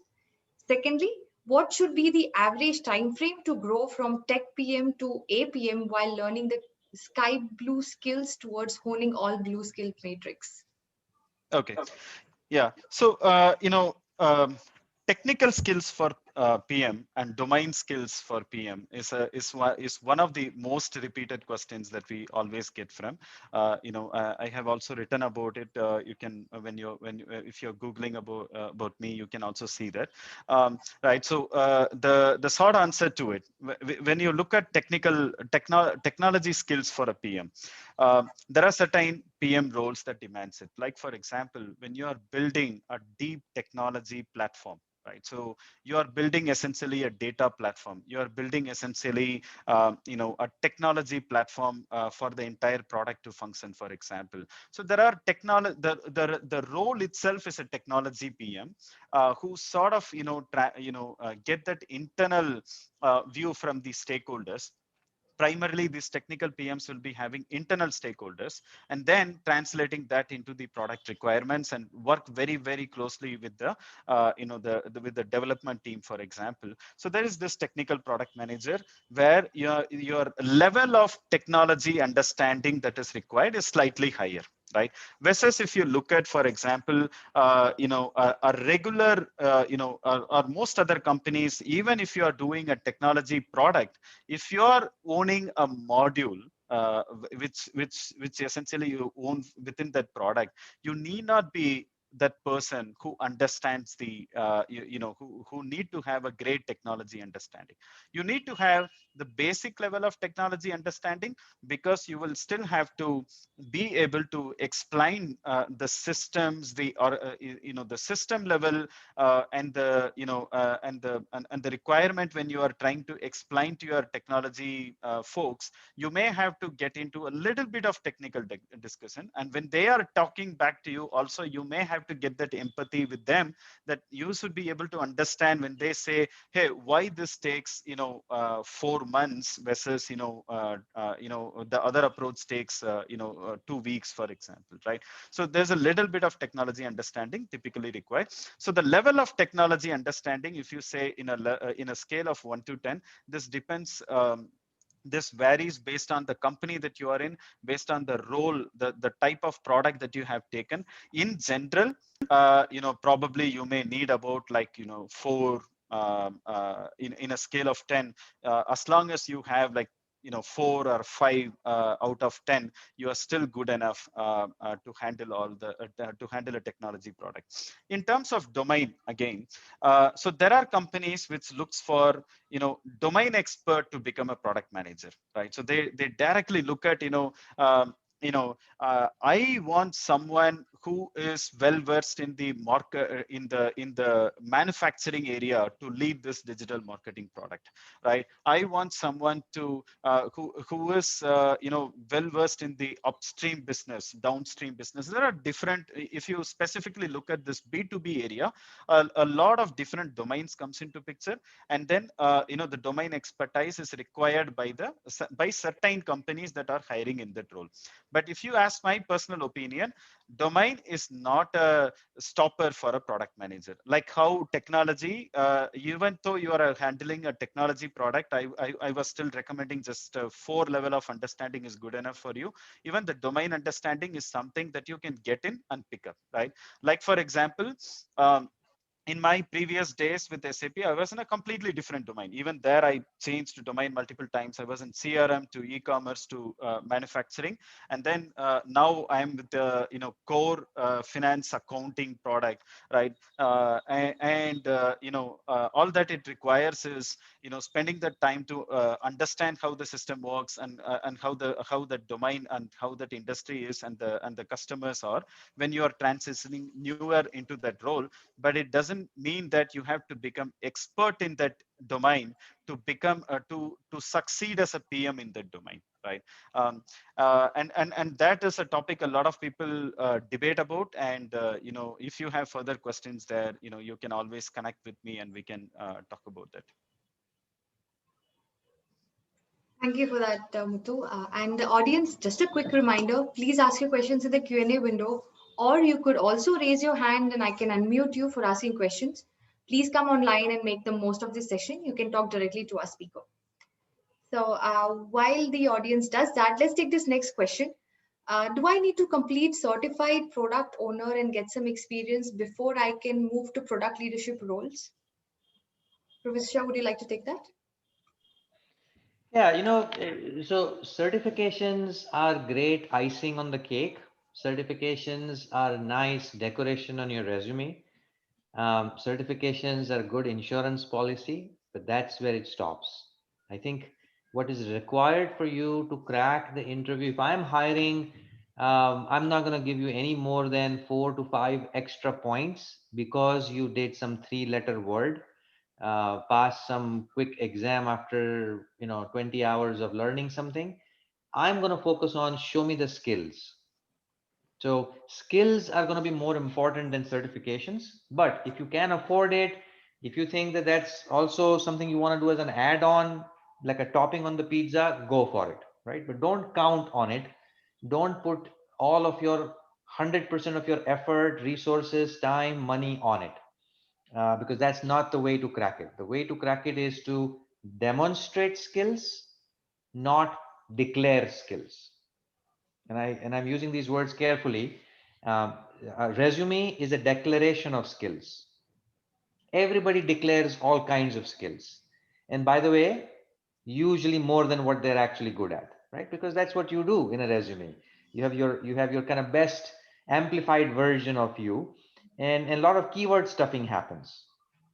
Secondly, what should be the average time frame to grow from tech PM to APM while learning the sky blue skills towards honing all blue skill matrix? Okay. Yeah. So, technical skills for PM and domain skills for PM is one of the most repeated questions that we always get from. I have also written about it. You can if you're googling about me, you can also see that. Right. So the short answer to it, when you look at technology skills for a PM, there are certain PM roles that demands it. Like, for example, when you are building a deep technology platform, right? So you are building essentially a data platform. You are building essentially, a technology platform for the entire product to function, for example. So there are the role itself is a technology PM who sort of, get that internal view from the stakeholders. Primarily, these technical PMs will be having internal stakeholders and then translating that into the product requirements, and work very, very closely with with the development team, for example. So there is this technical product manager where your level of technology understanding that is required is slightly higher. right? Versus if you look at, for example, a regular, or most other companies, even if you are doing a technology product, if you are owning a module, which essentially you own within that product, you need not be that person who understands who need to have a great technology understanding. You need to have the basic level of technology understanding, because you will still have to be able to explain the systems, the system level, and the and the requirement. When you are trying to explain to your technology folks, you may have to get into a little bit of technical discussion, and when they are talking back to you also, you may have to get that empathy with them, that you should be able to understand when they say, hey, why this takes 4 months versus the other approach takes 2 weeks, for example, right? So there's a little bit of technology understanding typically required. So the level of technology understanding, if you say in a scale of 1 to 10, this depends, this varies based on the company that you are in, based on the role, the type of product that you have taken. In general, probably you may need about like 4, in a scale of 10, as long as you have like 4 or 5 out of 10, you are still good enough to handle to handle a technology product. In terms of domain, again, so there are companies which looks for domain expert to become a product manager, right? So they directly look at I want someone who is well versed in the market, in the manufacturing area, to lead this digital marketing product, right? I want someone to who is well versed in the upstream business, downstream business. There are different. If you specifically look at this B2B area, a lot of different domains comes into picture, and then the domain expertise is required by certain companies that are hiring in that role. But if you ask my personal opinion, domain is not a stopper for a product manager. Like how technology, even though you are handling a technology product, I was still recommending just 4 level of understanding is good enough for you. Even the domain understanding is something that you can get in and pick up, right? Like for example, in my previous days with SAP, I was in a completely different domain. Even there, I changed domain multiple times. I was in CRM to e-commerce to manufacturing, and then now I'm with the core finance accounting product, right? All that it requires is spending the time to understand how the system works, and how the domain and how that industry is, and the customers are, when you are transitioning newer into that role. But it doesn't mean that you have to become expert in that domain to become to succeed as a PM in that domain, right? And that is a topic a lot of people debate about. And if you have further questions there, you can always connect with me and we can talk about that. Thank you for that, Muthu. And the audience, just a quick reminder, please ask your questions in the Q&A window, or you could also raise your hand and I can unmute you for asking questions. Please come online and make the most of this session. You can talk directly to our speaker. So while the audience does that, let's take this next question. Do I need to complete certified product owner and get some experience before I can move to product leadership roles? Professor Shah, would you like to take that? Yeah, so certifications are great icing on the cake. Certifications are nice decoration on your resume. Certifications are good insurance policy, but that's where it stops. I think what is required for you to crack the interview, if I'm hiring, I'm not going to give you any more than 4 to 5 extra points because you did some 3-letter word, pass some quick exam after 20 hours of learning something. I'm going to focus on show me the skills. So skills are going to be more important than certifications. But if you can afford it, if you think that that's also something you want to do as an add-on, like a topping on the pizza, go for it, right? But don't count on it. Don't put all of your 100% of your effort, resources, time, money on it, because that's not the way to crack it. The way to crack it is to demonstrate skills, not declare skills. and I'm using these words carefully. Um, a resume is a declaration of skills. Everybody declares all kinds of skills, and by the way, usually more than what they're actually good at, right? Because that's what you do in a resume. You have your kind of best amplified version of you, and a lot of keyword stuffing happens,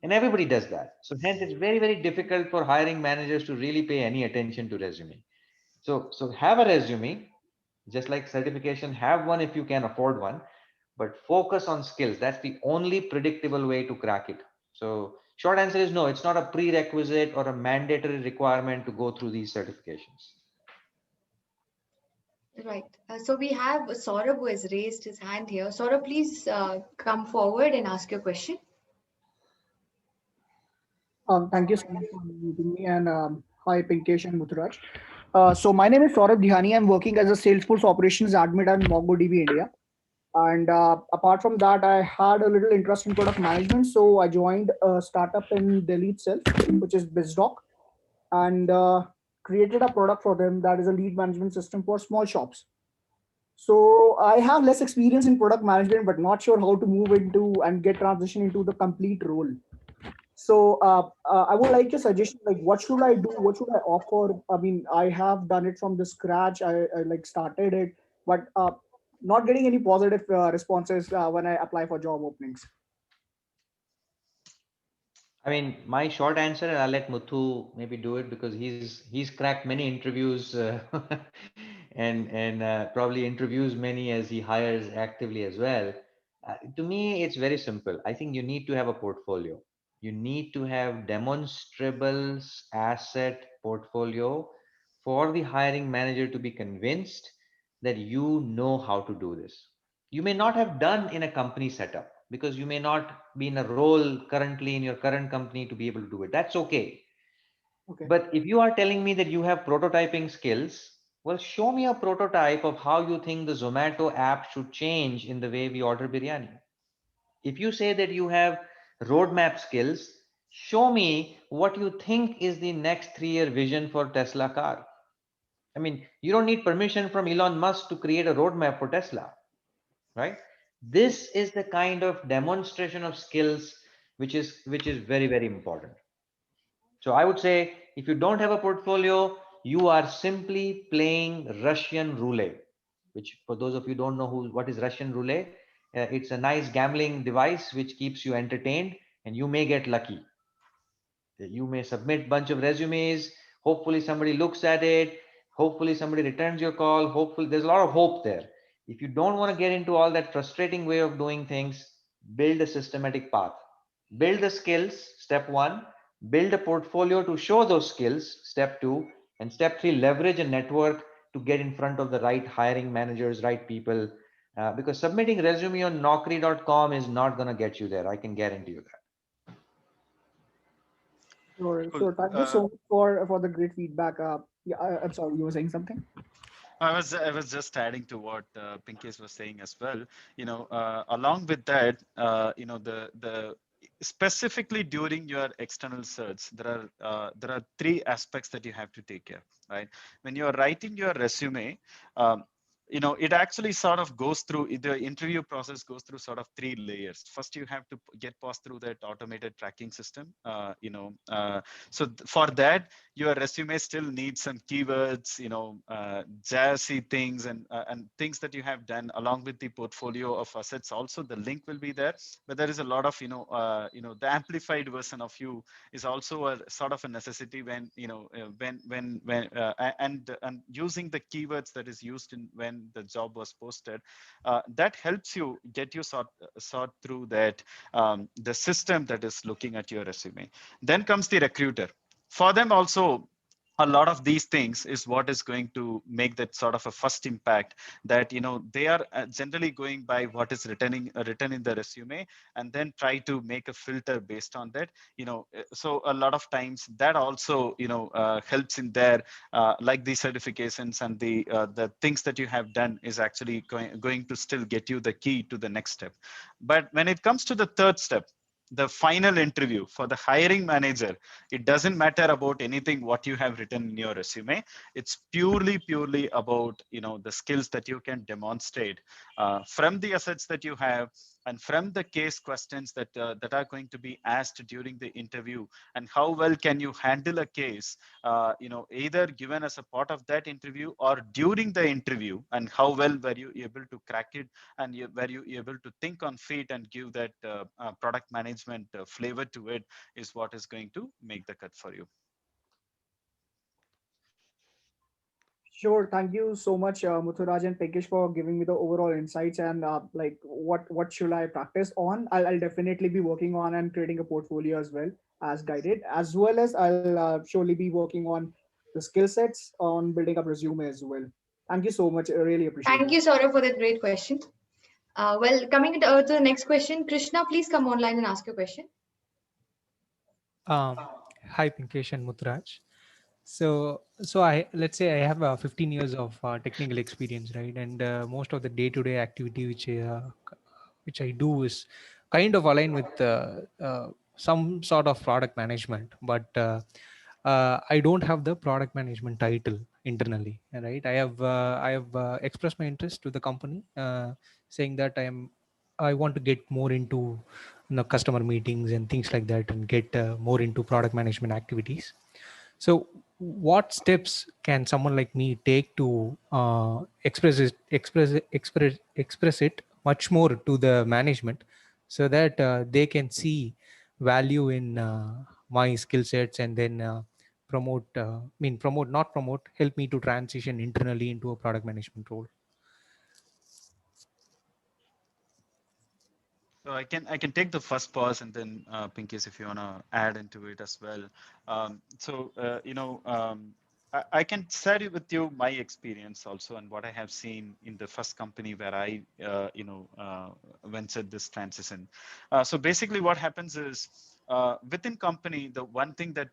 and everybody does that. So hence, it's very very difficult for hiring managers to really pay any attention to resume. So have a resume, just like certification, have one if you can afford one, but focus on skills. That's the only predictable way to crack it. So short answer is no, it's not a prerequisite or a mandatory requirement to go through these certifications. Right. So we have Saurabh who has raised his hand here. Saurabh, please come forward and ask your question. Thank you so much for meeting me, and hi, Pinkesh and Muthuraj. So my name is Saurabh Dhihani. I'm working as a Salesforce operations admin at MongoDB India. And apart from that, I had a little interest in product management, so I joined a startup in Delhi itself, which is BizDoc, and created a product for them that is a lead management system for small shops. So I have less experience in product management, but not sure how to move into and get transition into the complete role. So I would like your suggestion, like what should I do? What should I offer? I mean, I have done it from the scratch. I like started it, but not getting any positive responses when I apply for job openings. I mean, my short answer, and I'll let Muthu maybe do it because he's cracked many interviews and probably interviews many as he hires actively as well. To me, it's very simple. I think you need to have a portfolio. You need to have demonstrable asset portfolio for the hiring manager to be convinced that you know how to do this. You may not have done in a company setup because you may not be in a role currently in your current company to be able to do it. That's okay. Okay. But if you are telling me that you have prototyping skills, well, show me a prototype of how you think the Zomato app should change in the way we order biryani. If you say that you have roadmap skills, show me what you think is the next 3 year vision for Tesla car. I mean, you don't need permission from Elon Musk to create a roadmap for Tesla, right? This is the kind of demonstration of skills which is very very important. So I would say if you don't have a portfolio, you are simply playing Russian roulette, which for those of you who don't know what is Russian roulette, it's a nice gambling device which keeps you entertained, and you may get lucky. You may submit bunch of resumes, hopefully somebody looks at it, hopefully somebody returns your call, hopefully there's a lot of hope there. If you don't want to get into all that frustrating way of doing things, build a systematic path. Build the skills, step 1. Build a portfolio to show those skills, step 2. And step 3, leverage a network to get in front of the right hiring managers, right people, because submitting resume on naukri.com is not going to get you there, I can guarantee you that. Sure. Cool. Sure. Thank you so much for the great feedback. Yeah, I'm sorry, you were saying something. I was just adding to what Pinkesh was saying as well. Along with that, the specifically during your external search, there are three aspects that you have to take care, right? When you are writing your resume, um, it actually sort of goes through the interview process goes through sort of three layers. First, you have to get passed through that automated tracking system. For that, your resume still needs some keywords, jazzy things and things that you have done along with the portfolio of assets. Also, the link will be there, but there is a lot of the amplified version of you is also a sort of a necessity when and using the keywords that is used in when the job was posted. That helps you get you sort through that the system that is looking at your resume. Then comes the recruiter. For them also, a lot of these things is what is going to make that sort of a first impact, that they are generally going by what is written in the resume, and then try to make a filter based on that. So a lot of times that also helps in there, like the certifications and the things that you have done is actually going to still get you the key to the next step. But when it comes to the third step, the final interview for the hiring manager, it doesn't matter about anything what you have written in your resume. It's purely about, the skills that you can demonstrate from the assets that you have, and from the case questions that are going to be asked during the interview, and how well can you handle a case, either given as a part of that interview or during the interview, and how well were you able to crack it, and were you able to think on feet and give that product management flavor to it, is what is going to make the cut for you. Sure. Thank you so much, Muthuraj and Pinkesh, for giving me the overall insights and like what should I practice on. I'll definitely be working on and creating a portfolio as well as guided, as well as I'll surely be working on the skill sets on building up resume as well. Thank you so much. I really appreciate Thank that. you, Saurabh, for that great question. Well, coming to the next question, Krishna, please come online and ask your question. Um, Hi, Pinkesh and Muthuraj. So I let's say I have 15 years of technical experience, right? And most of the day-to-day activity which I do is kind of aligned with some sort of product management, but I don't have the product management title internally, right? I have expressed my interest to the company, saying that I want to get more into customer meetings and things like that, and get more into product management activities. So what steps can someone like me take to express it much more to the management, so that they can see value in my skill sets, and then not promote, help me to transition internally into a product management role? So I can take the first pause, and then Pinkesh, if you wanna add into it as well. I can share with you my experience also, and what I have seen in the first company where I ventured this transition. So basically, what happens is, within company, the one thing that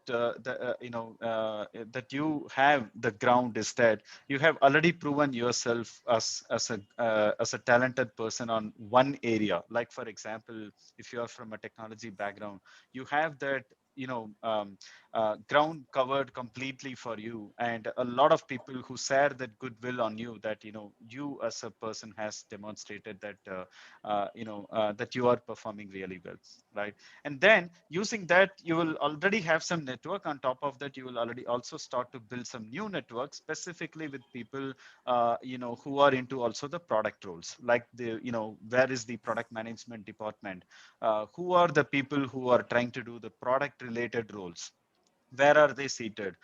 you have the ground is that you have already proven yourself as a talented person on one area. Like for example, if you are from a technology background, you have that, ground covered completely for you, and a lot of people who share that goodwill on you, that you as a person has demonstrated that that you are performing really well, right? And then using that, you will already have some network. On top of that, you will already also start to build some new networks, specifically with people who are into also the product roles, like where is the product management department, who are the people who are trying to do the product related roles, where are they seated,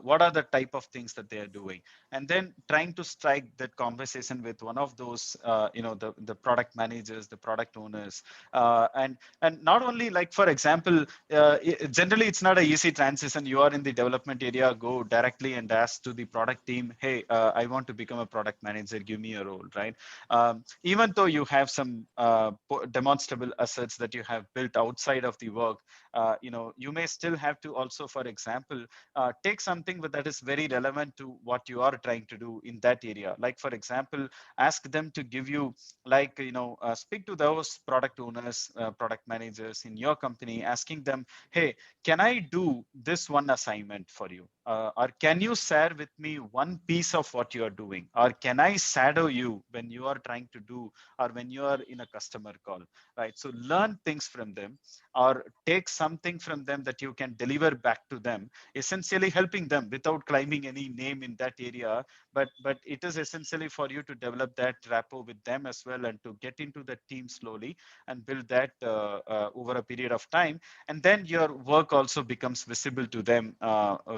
what are the type of things that they are doing, and then trying to strike that conversation with one of those the product managers, the product owners, and not only, like for example, generally it's not an easy transition. You are in the development area, go directly and ask to the product team, hey, I want to become a product manager, give me a role, right? Even though you have some demonstrable assets that you have built outside of the work, you may still have to also, for example, take something that is very relevant to what you are trying to do in that area. Like for example, ask them to give you, like speak to those product owners, product managers in your company, asking them, hey, can I do this one assignment for you, or can you share with me one piece of what you are doing, or can I shadow you when you are trying to do, or when you are in a customer call, right? So learn things from them, or take something from them that you can deliver back to them, essentially helping them without claiming any name in that area. But it is essentially for you to develop that rapport with them as well, and to get into the team slowly and build that over a period of time. And then your work also becomes visible to them,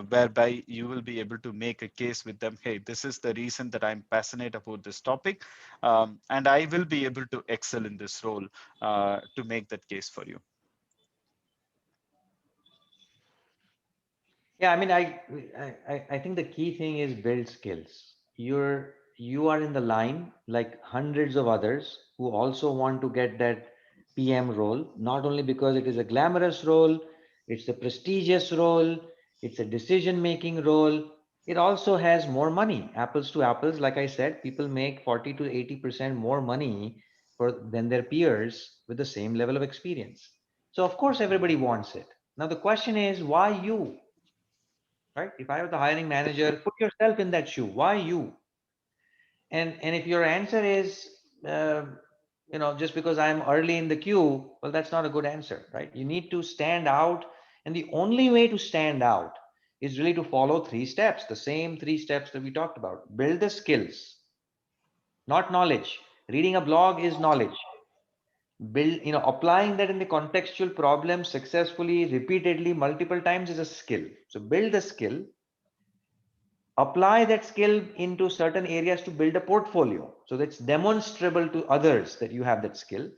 whereby you will be able to make a case with them, hey, this is the reason that I'm passionate about this topic, and I will be able to excel in this role, to make that case for you. Yeah, I mean, I think the key thing is build skills. You are in the line like hundreds of others who also want to get that PM role, not only because it is a glamorous role, it's a prestigious role, it's a decision-making role. It also has more money, apples to apples. Like I said, people make 40 to 80% more money than their peers with the same level of experience. So of course everybody wants it. Now the question is, why you? Right? If I was the hiring manager, put yourself in that shoe. Why you? And if your answer is, uh, just because I'm early in the queue, well, that's not a good answer, right? You need to stand out, and the only way to stand out is really to follow three steps, the same three steps that we talked about. Build the skills, not knowledge. Reading a blog is knowledge. Build, applying that in the contextual problem successfully, repeatedly, multiple times is a skill. So build the skill, apply that skill into certain areas to build a portfolio so that's demonstrable to others that you have that skill.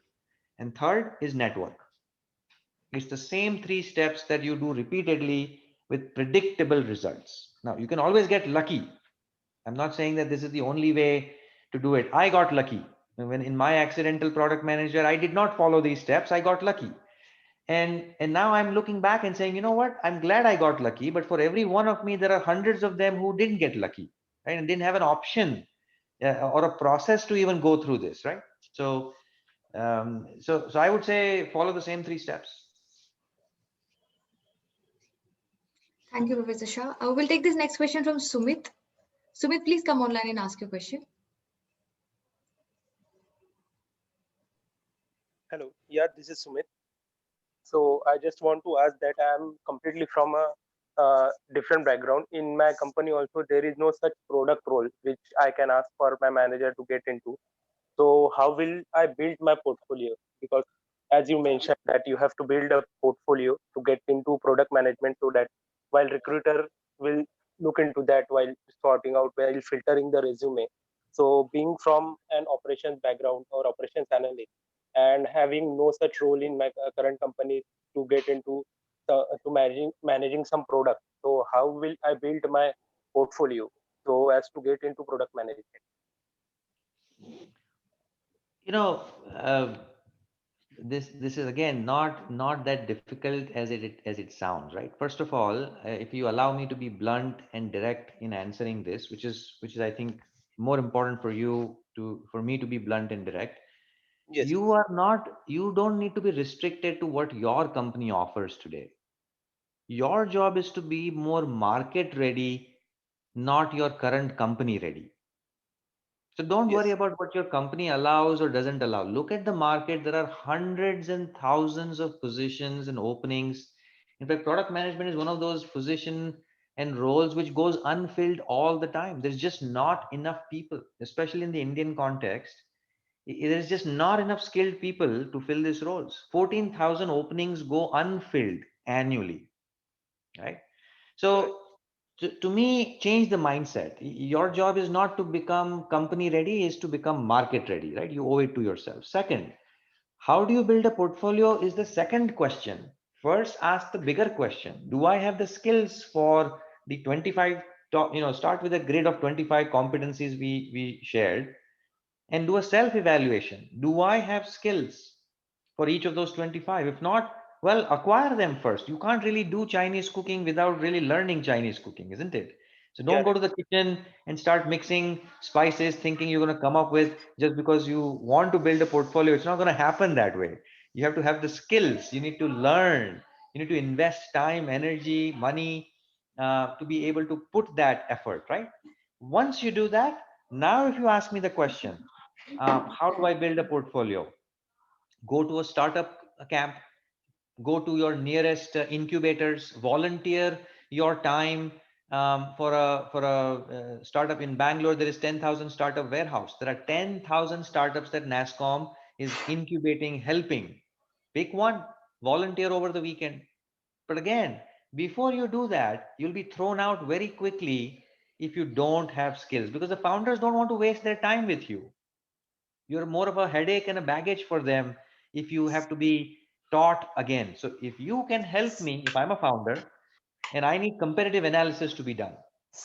And third is network. It's the same three steps that you do repeatedly with predictable results. Now you can always get lucky. I'm not saying that this is the only way to do it. I got lucky when in my accidental product manager, I did not follow these steps. I got lucky. And now I'm looking back and saying, you know what, I'm glad I got lucky, but for every one of me there are hundreds of them who didn't get lucky, right, and didn't have an option or a process to even go through this, right? So I would say follow the same three steps. Thank you, Professor Shah. We'll take this next question from Sumit. Sumit, please come online and ask your question. Hello. Yeah, this is Sumit. So I just want to ask that I am completely from a different background. In my company also, there is no such product role which I can ask for my manager to get into. So how will I build my portfolio? Because as you mentioned that you have to build a portfolio to get into product management, so that while recruiter will look into that while sorting out, while filtering the resume. So being from an operations background or operations analyst and having no such role in my current company to get into to managing some product. So how will I build my portfolio so as to get into product management? you know uh, this is again not that difficult as it sounds, right? First of all, if you allow me to be blunt and direct in answering this, which is I think more important for you to for me to be blunt and direct. Yes. You don't need to be restricted to what your company offers today. Your job is to be more market ready, not your current company ready. So don't worry Yes. about what your company allows or doesn't allow. Look at the market. There are hundreds and thousands of positions and openings. In fact, product management is one of those position and roles which goes unfilled all the time. There's just not enough people, especially in the Indian context. There's just not enough skilled people to fill these roles. 14,000 openings go unfilled annually, right? Correct. So to me, change the mindset. Your job is not to become company ready, is to become market ready, right? You owe it to yourself. Second, how do you build a portfolio is the second question. First, ask the bigger question. Do I have the skills for the 25 top, start with a grid of 25 competencies we shared and do a self evaluation. Do I have skills for each of those 25? If not, well, acquire them first. You can't really do Chinese cooking without really learning Chinese cooking, isn't it? So don't Yeah. go to the kitchen and start mixing spices thinking you're going to come up with just because you want to build a portfolio. It's not going to happen that way. You have to have the skills. You need to learn. You need to invest time, energy, money to be able to put that effort, right? Once you do that, now if you ask me the question, how do I build a portfolio? Go to a startup camp, go to your nearest incubators, volunteer your time for a startup in Bangalore. There is 10,000 startup warehouse. There are 10,000 startups that NASCOM is incubating, helping. Pick one, volunteer over the weekend. But again, before you do that, you'll be thrown out very quickly if you don't have skills because the founders don't want to waste their time with you. You're more of a headache and a baggage for them if you have to be taught again. So if you can help me, if I'm a founder and I need competitive analysis to be done,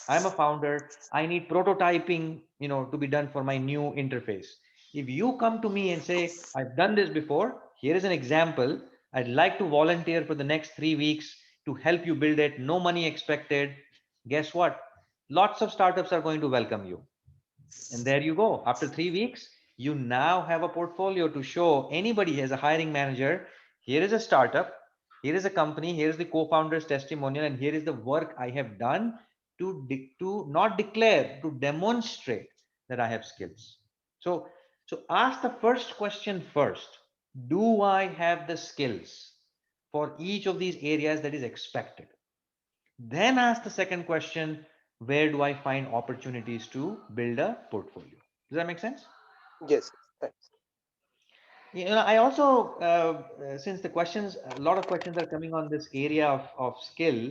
I'm a founder, I need prototyping, to be done for my new interface. If you come to me and say, I've done this before, here is an example. I'd like to volunteer for the next 3 weeks to help you build it. No money expected. Guess what? Lots of startups are going to welcome you. And there you go. After 3 weeks, you now have a portfolio to show anybody as a hiring manager. Here is a startup. Here is a company. Here is the co-founder's testimonial, and here is the work I have done to not declare, to demonstrate that I have skills. So ask the first question first. Do I have the skills for each of these areas that is expected? Then ask the second question, where do I find opportunities to build a portfolio? Does that make sense? Yes, thanks. I also, since the questions, a lot of questions are coming on this area of skill.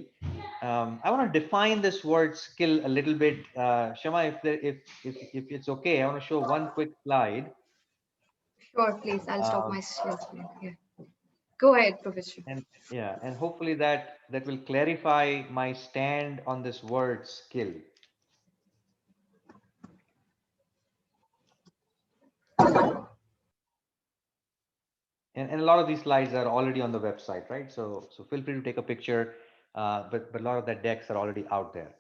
I want to define this word skill a little bit. Shama, if it's okay, I want to show one quick slide. Sure, please. I'll stop Um, my share screen. Yeah. Go ahead, Professor. and yeah, and hopefully that will clarify my stand on this word skill. And a lot of these slides are already on the website, right? So feel free to take a picture, but a lot of the decks are already out there.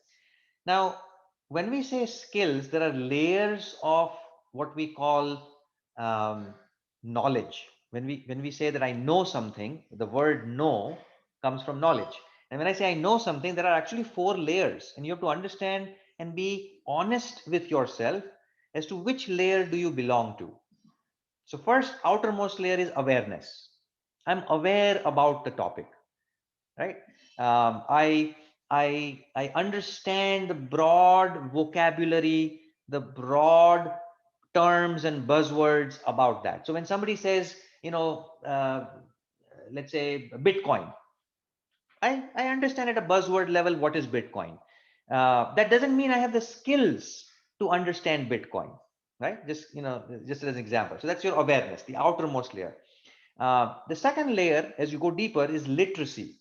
Now, when we say skills, there are layers of what we call knowledge. When we say that I know something, the word know comes from knowledge. And when I say I know something, there are actually 4 layers, and you have to understand and be honest with yourself as to which layer do you belong to. So first, outermost layer is awareness. I'm aware about the topic, right? Um, I I understand the broad vocabulary, the broad terms and buzzwords about that. So when somebody says, let's say Bitcoin, I understand at a buzzword level what is Bitcoin. That doesn't mean I have the skills to understand Bitcoin, right? Just as an example. So that's your awareness, the outermost layer. The second layer, as you go deeper, is literacy.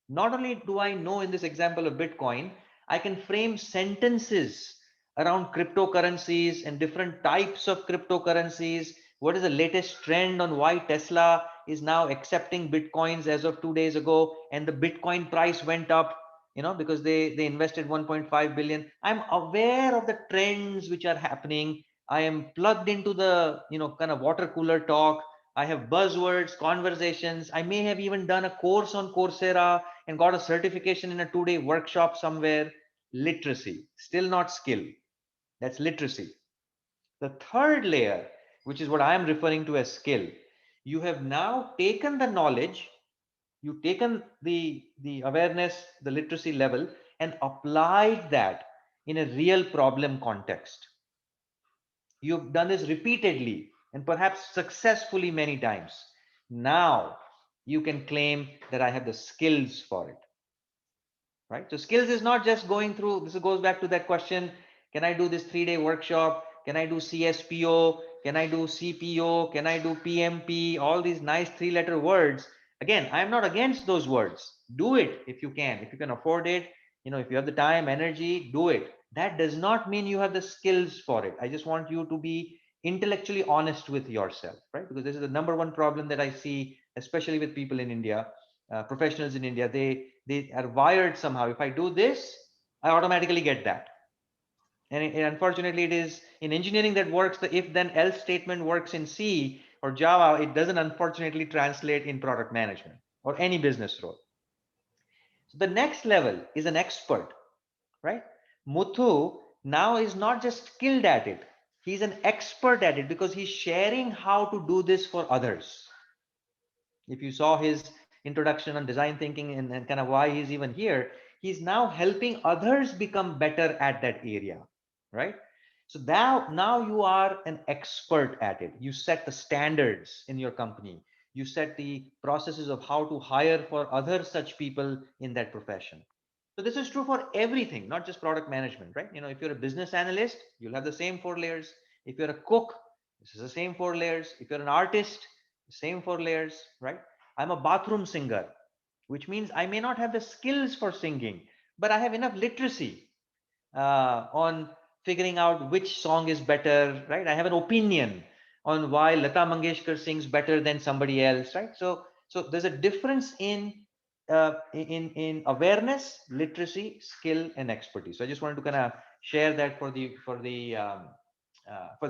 Not only do I know in this example of Bitcoin, I can frame sentences around cryptocurrencies and different types of cryptocurrencies. What is the latest trend on why Tesla is now accepting Bitcoins as of 2 days ago, and the Bitcoin price went up, because they invested 1.5 billion. I'm aware of the trends which are happening. I am plugged into the, kind of water cooler talk. I have buzzwords, conversations. I may have even done a course on Coursera and got a certification in a 2-day workshop somewhere. Literacy, still not skill. That's literacy. The third layer, which is what I am referring to as skill, you have now taken the knowledge, you've taken the awareness, the literacy level, and applied that in a real problem context. You've done this repeatedly and perhaps successfully many times. Now you can claim that I have the skills for it, right? So skills is not just going through, this goes back to that question, can I do this 3-day workshop? Can I do CSPO? Can I do CPO? Can I do PMP? All these nice 3-letter words. Again, I'm not against those words. Do it if you can. If you can afford it, if you have the time, energy, do it. That does not mean you have the skills for it. I just want you to be intellectually honest with yourself, right? Because this is the number one problem that I see, especially with people in India, professionals in India. They are wired somehow. If I do this, I automatically get that. And unfortunately, it is in engineering that works. The if then else statement works in C or Java. It doesn't unfortunately translate in product management or any business role. So the next level is an expert, right? Muthu now is not just skilled at it. He's an expert at it because he's sharing how to do this for others. If you saw his introduction on design thinking and kind of why he's even here, he's now helping others become better at that area, right? So now you are an expert at it. You set the standards in your company. You set the processes of how to hire for other such people in that profession. So this is true for everything, not just product management, right? If you're a business analyst, you'll have the same 4 layers. If you're a cook, this is the same 4 layers. If you're an artist, same 4 layers, right? I'm a bathroom singer, which means I may not have the skills for singing, but I have enough literacy on figuring out which song is better, right? I have an opinion on why Lata Mangeshkar sings better than somebody else, right? So there's a difference in awareness, literacy, skill, and expertise. So I just wanted to kind of share that for the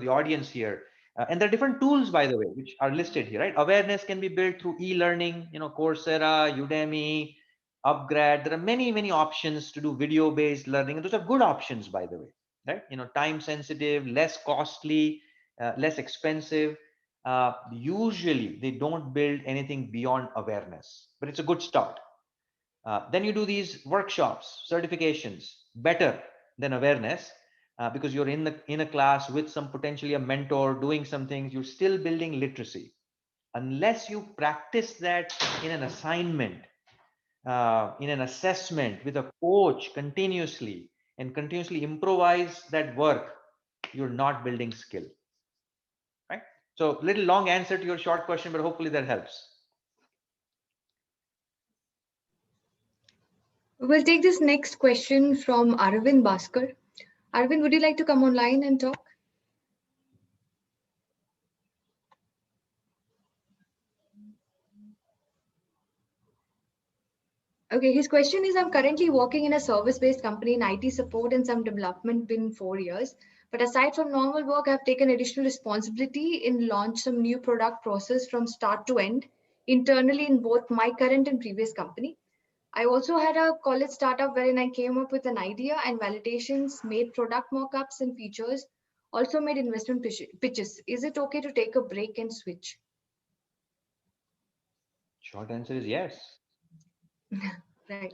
audience here. And there are different tools, by the way, which are listed here, right? Awareness can be built through e-learning, Coursera, Udemy, Upgrad. There are many, many options to do video-based learning, and those are good options, by the way, right? Time sensitive, less costly, less expensive. Usually, they don't build anything beyond awareness, but it's a good start. Then you do these workshops, certifications, better than awareness, because you're in a class with some potentially a mentor doing some things. You're still building literacy. Unless you practice that in an assignment, in an assessment with a coach continuously, and continuously improvise that work, you're not building skill, right? So, little long answer to your short question, but hopefully that helps. We'll take this next question from Arvind Bhaskar. Arvind, would you like to come online and talk? Okay, his question is, I'm currently working in a service-based company in IT support and some development within 4 years. But aside from normal work, I've taken additional responsibility in launch some new product process from start to end internally in both my current and previous company. I also had a college startup wherein I came up with an idea and validations, made product mockups and features, also made investment pitches. Is it okay to take a break and switch? Short answer is yes. Right.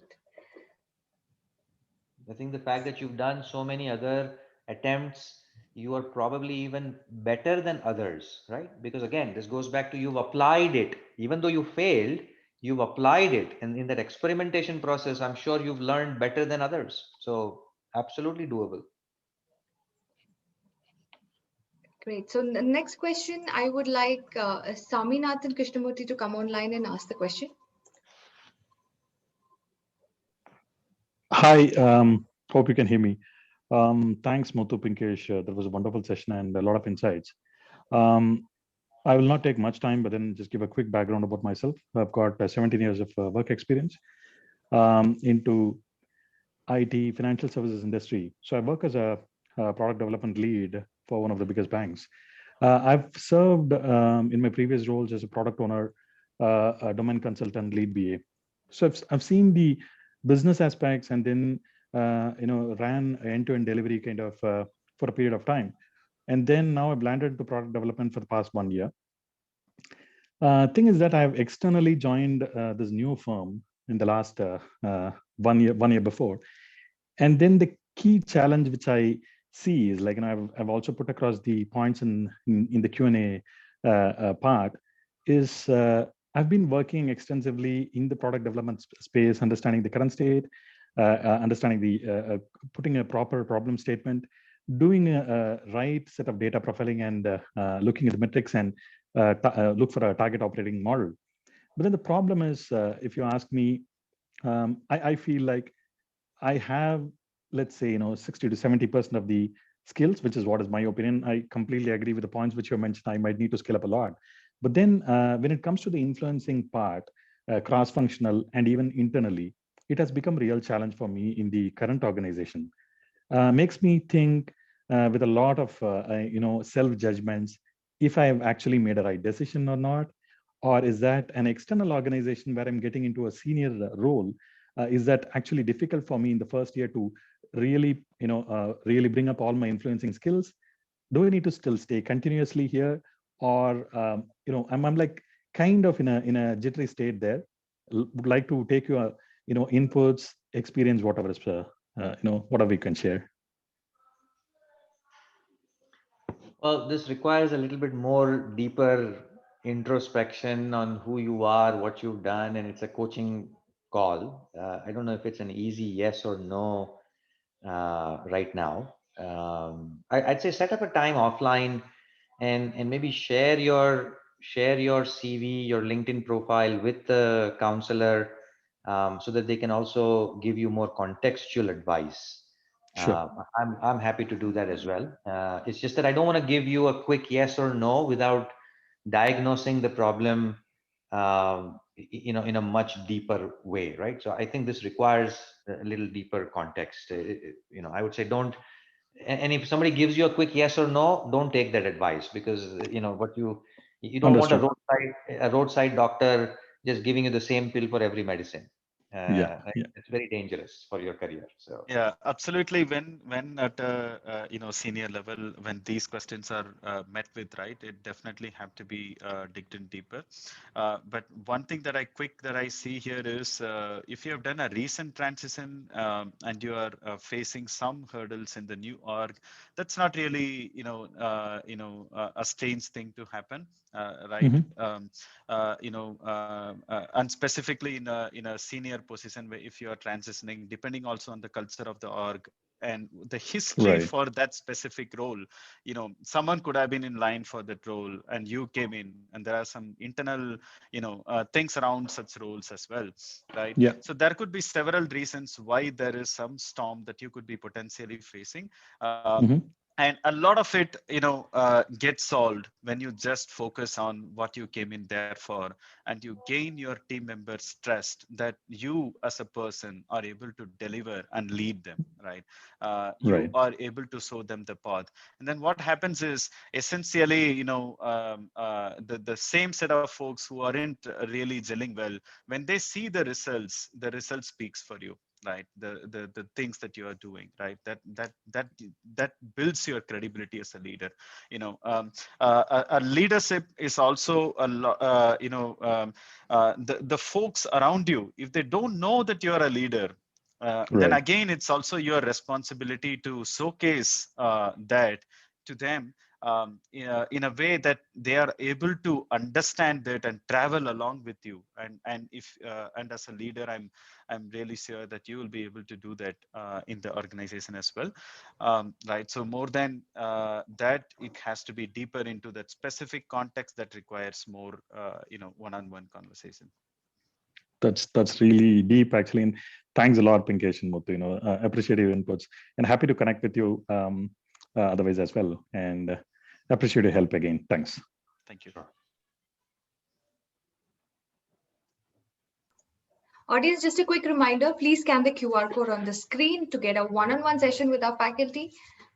I think the fact that you've done so many other attempts, you are probably even better than others, right? Because again, this goes back to you've applied it. Even though you failed, you've applied it. And in that experimentation process, I'm sure you've learned better than others. So, absolutely doable. Great. So the next question, I would like Saminathan Krishnamurthy to come online and ask the question. Hi, hope you can hear me. Thanks, Muthu Pinkesh. That was a wonderful session and a lot of insights. I will not take much time, but then just give a quick background about myself. I've got 17 years of work experience into IT, financial services industry. So I work as a product development lead for one of the biggest banks. I've served in my previous roles as a product owner, a domain consultant, lead BA. So I've seen the business aspects and then ran end-to-end delivery kind of for a period of time. And then now I've landed to product development for the past 1 year. Thing is that I've externally joined this new firm in the last 1 year before. And then the key challenge which I see is like, I've also put across the points in the Q&A part is I've been working extensively in the product development space, understanding the current state, understanding the putting a proper problem statement, doing a right set of data profiling and looking at the metrics and look for a target operating model. But then the problem is, if you ask me, I feel like I have, let's say, 60 to 70% of the skills, which is what is my opinion. I completely agree with the points which you mentioned. I might need to scale up a lot. But then when it comes to the influencing part, cross-functional and even internally, it has become a real challenge for me in the current organization. Makes me think with a lot of, self-judgments, if I have actually made a right decision or not, or is that an external organization where I'm getting into a senior role? Is that actually difficult for me in the first year to really, really bring up all my influencing skills? Do I need to still stay continuously here, or I'm like kind of in a jittery state there? Would like to take your inputs, experience, whatever is whatever you can share. Well, this requires a little bit more deeper introspection on who you are, what you've done, and it's a coaching call. I don't know if it's an easy yes or no right now. I'd say set up a time offline and maybe share your CV, your LinkedIn profile with the counselor, so that they can also give you more contextual advice. Sure. I'm happy to do that as well. It's just that I don't want to give you a quick yes or no without diagnosing the problem, in a much deeper way, right? So I think this requires a little deeper context. I would say don't And if somebody gives you a quick yes or no, don't take that advice, because what you don't want Understood. a roadside doctor just giving you the same pill for every medicine. Yeah. Right? Yeah. It's very dangerous for your career. So Yeah, absolutely. When at a senior level, when these questions are met with, right, it definitely have to be digged in deeper. But one thing that I see here is if you have done a recent transition and you are facing some hurdles in the new org, that's not really a strange thing to happen, right? Mhm. And specifically in a senior position, where if you are transitioning, depending also on the culture of the org and the history for Right. that specific role, someone could have been in line for that role and you came in, and there are some internal things around such roles as well, right? Yeah. So there could be several reasons why there is some storm that you could be potentially facing. Mhm. And a lot of it gets solved when you just focus on what you came in there for, and you gain your team members trust that you as a person are able to deliver and lead them, right? You Right. are able to show them the path. And then what happens is essentially, the same set of folks who aren't really gelling well, when they see the result speaks for you, right? The things that you are doing, right? That builds your credibility as a leader. A leadership is also the folks around you, if they don't know that you are a leader, then Right. again it's also your responsibility to showcase that to them, in a way that they are able to understand that and travel along with you. And as a leader, I'm really sure that you will be able to do that in the organization as well, right? So more than that, it has to be deeper into that specific context that requires more one-on-one conversation. That's really deep, actually. And thanks a lot, Pinkesh and Muthu. Appreciate your inputs, and happy to connect with you otherwise as well. And appreciate your help again. Thanks. Thank you. sure. Audience, just a quick reminder, please scan the QR code on the screen to get a one-on-one session with our faculty,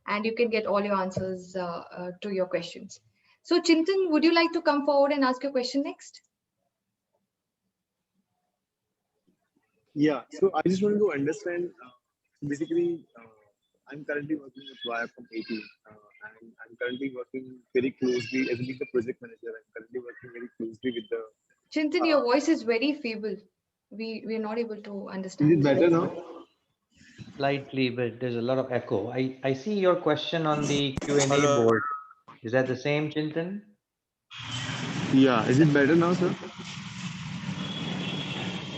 and you can get all your answers to your questions. So Chintan, would you like to come forward and ask your question next? Yeah, so I just wanted to understand. Basically, I'm currently working with Viacom 18, and I'm currently working very closely as being the project manager. I'm currently working very closely with the. Chintan, your voice is very feeble. We're not able to Is it understand. better now? Slightly, but there's a lot of echo. I see your question on the Q&A Hello. board. Is that the same, Chintan? Yeah, is it better now, sir?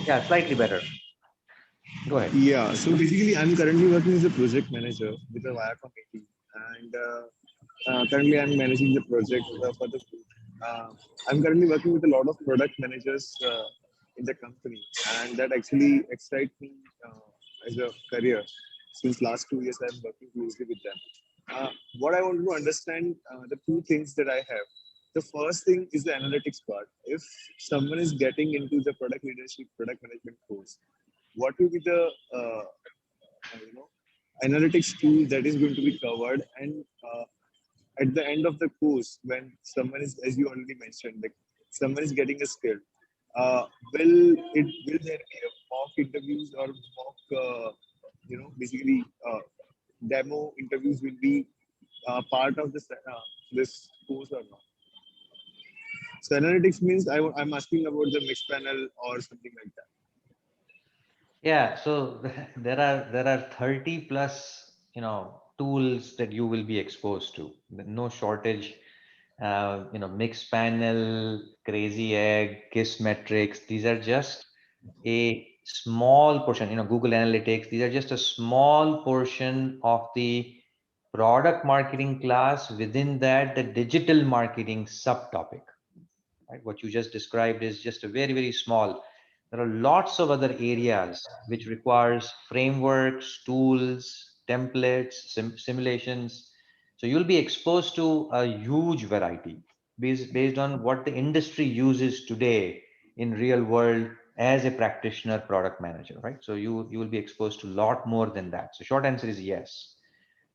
Yeah, slightly better. Go ahead. Yeah, so basically, I'm currently working as a project manager with the Viacom 18, and currently I'm managing the project for the. Uh, I'm currently working with a lot of product managers in the company, and that actually excites me as a career. Since last 2 years, I'm working closely with them. What I want to understand, the two things that I have. The first thing is the analytics part. If someone is getting into the product leadership, product management course, what will be the analytics tool that is going to be covered, and at the end of the course, when someone is, as you already mentioned, like someone is getting a skill, will there be a mock interviews or mock basically demo interviews will be part of this course or not? So analytics means I'm asking about the mixed panel or something like that. Yeah, so there are 30 plus tools that you will be exposed to. No shortage. Mixed panel, crazy egg, KISS metrics. These are just a small portion. Google Analytics. These are just a small portion of the product marketing class. Within that, the digital marketing subtopic. Right? What you just described is just a very, very small. There are lots of other areas which requires frameworks, tools, templates, simulations. So you'll be exposed to a huge variety based on what the industry uses today in real world as a practitioner product manager, right? So you will be exposed to a lot more than that. So short answer is yes.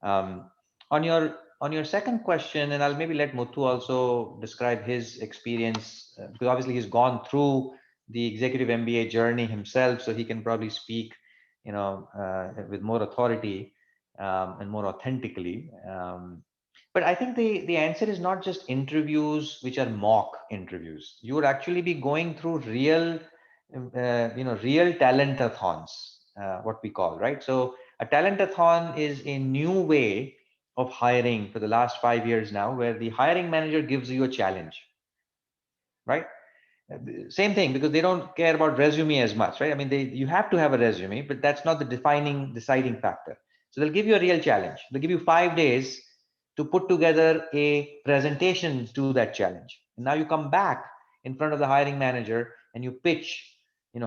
Um, on your second question, and I'll maybe let Muthu also describe his experience because obviously he's gone through the executive MBA journey himself, so he can probably speak, with more authority and more authentically. But I think the answer is not just interviews, which are mock interviews. You would actually be going through real, real talentathons, what we call, right? So a talentathon is a new way of hiring for the last 5 years now, where the hiring manager gives you a challenge, right? Same thing, because they don't care about resume as much, right? I mean, you have to have a resume, but that's not the deciding factor. So they'll give you a real challenge. They'll give you 5 days to put together a presentation to that challenge. And now you come back in front of the hiring manager and you pitch,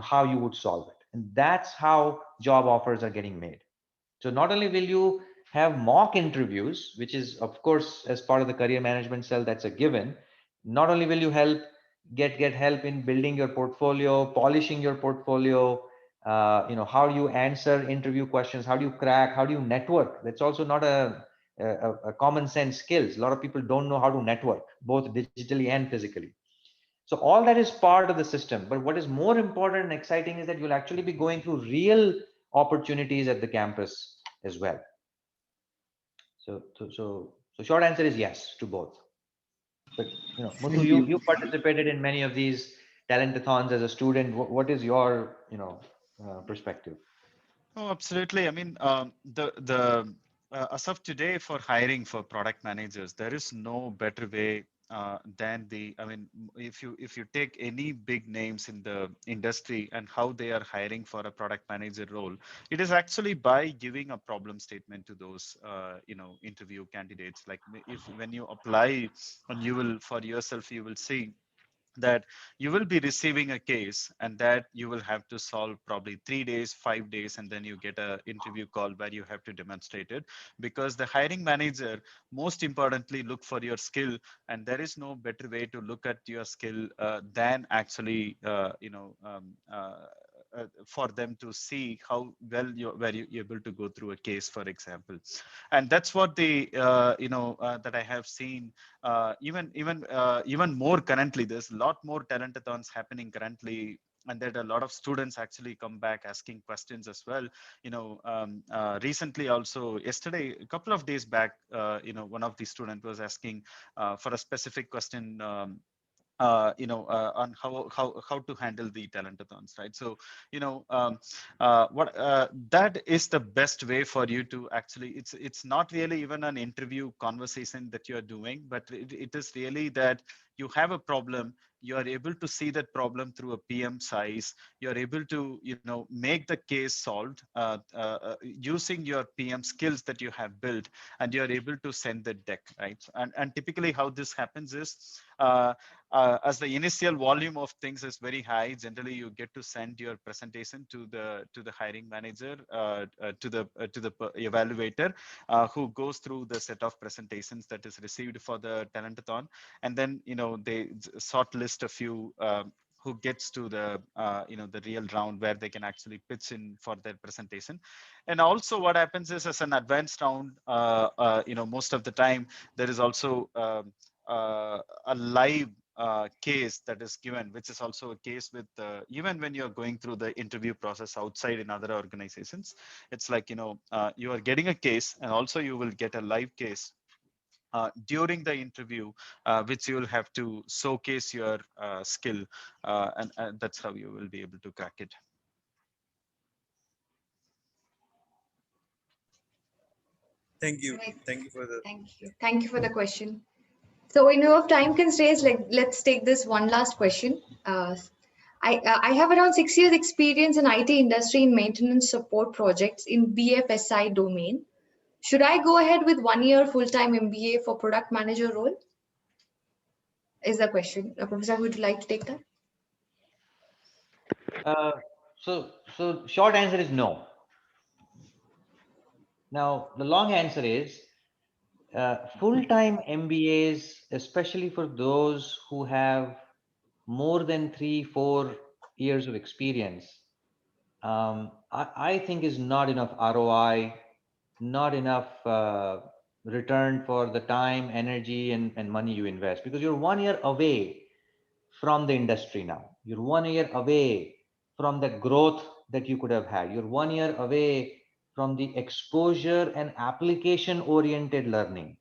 how you would solve it. And that's how job offers are getting made. So not only will you have mock interviews, which is of course as part of the career management cell, that's a given. Not only will you get help in building your portfolio, polishing your portfolio, how do you answer interview questions, how do you crack, how do you network? That's also not a common sense skills. A lot of people don't know how to network, both digitally and physically. So all that is part of the system. But what is more important and exciting is that you'll actually be going through real opportunities at the campus as well. So short answer is yes to both. But Muthu, Thank you you. participated in many of these talentathons as a student. What is your perspective? Oh, absolutely. I mean, the as of today for hiring for product managers, there is no better way than the. I mean, if you take any big names in the industry and how they are hiring for a product manager role, it is actually by giving a problem statement to those interview candidates. Like if when you apply and you will for yourself, you will see that you will be receiving a case and that you will have to solve probably 3 days 5 days, and then you get a interview call where you have to demonstrate it, because the hiring manager most importantly look for your skill, and there is no better way to look at your skill than actually for them to see how well you're able to go through a case, for example. And that's what that I have seen even more currently. There's a lot more talentathons happening currently, and that a lot of students actually come back asking questions as well. Recently also, yesterday, a couple of days back, one of the student was asking for a specific question, on how to handle the talentathons, right? So, what that is the best way for you to actually. It's not really even an interview conversation that you are doing, but it is really that you have a problem. You are able to see that problem through a PM size. You are able to, make the case solved using your PM skills that you have built, and you are able to send the deck, right? And typically, how this happens is. As the initial volume of things is very high, generally you get to send your presentation to the hiring manager, to the evaluator, who goes through the set of presentations that is received for the talentathon, and then they shortlist a few. Who gets to the real round where they can actually pitch in for their presentation. And also what happens is, as an advanced round, most of the time there is also a live case that is given, which is also a case with even when you're going through the interview process outside in other organizations. It's like you are getting a case, and also you will get a live case during the interview, which you will have to showcase your skill, and that's how you will be able to crack it. Thank you. Right. Thank you for the. Thank you. Thank you for the question. So in view of time constraints, let's take this one last question. I have around 6 years experience in IT industry in maintenance support projects in BFSI domain. Should I go ahead with 1 year full-time MBA for product manager role? Is the question. Professor, would you like to take that? Uh, so short answer is no. Now the long answer is full-time MBAs, especially for those who have more than 3-4 years of experience, I think is not enough ROI not enough return for the time, energy, and money you invest, because you're 1 year away from the industry now. You're 1 year away from the growth that you could have had. You're 1 year away from the exposure and application oriented learning,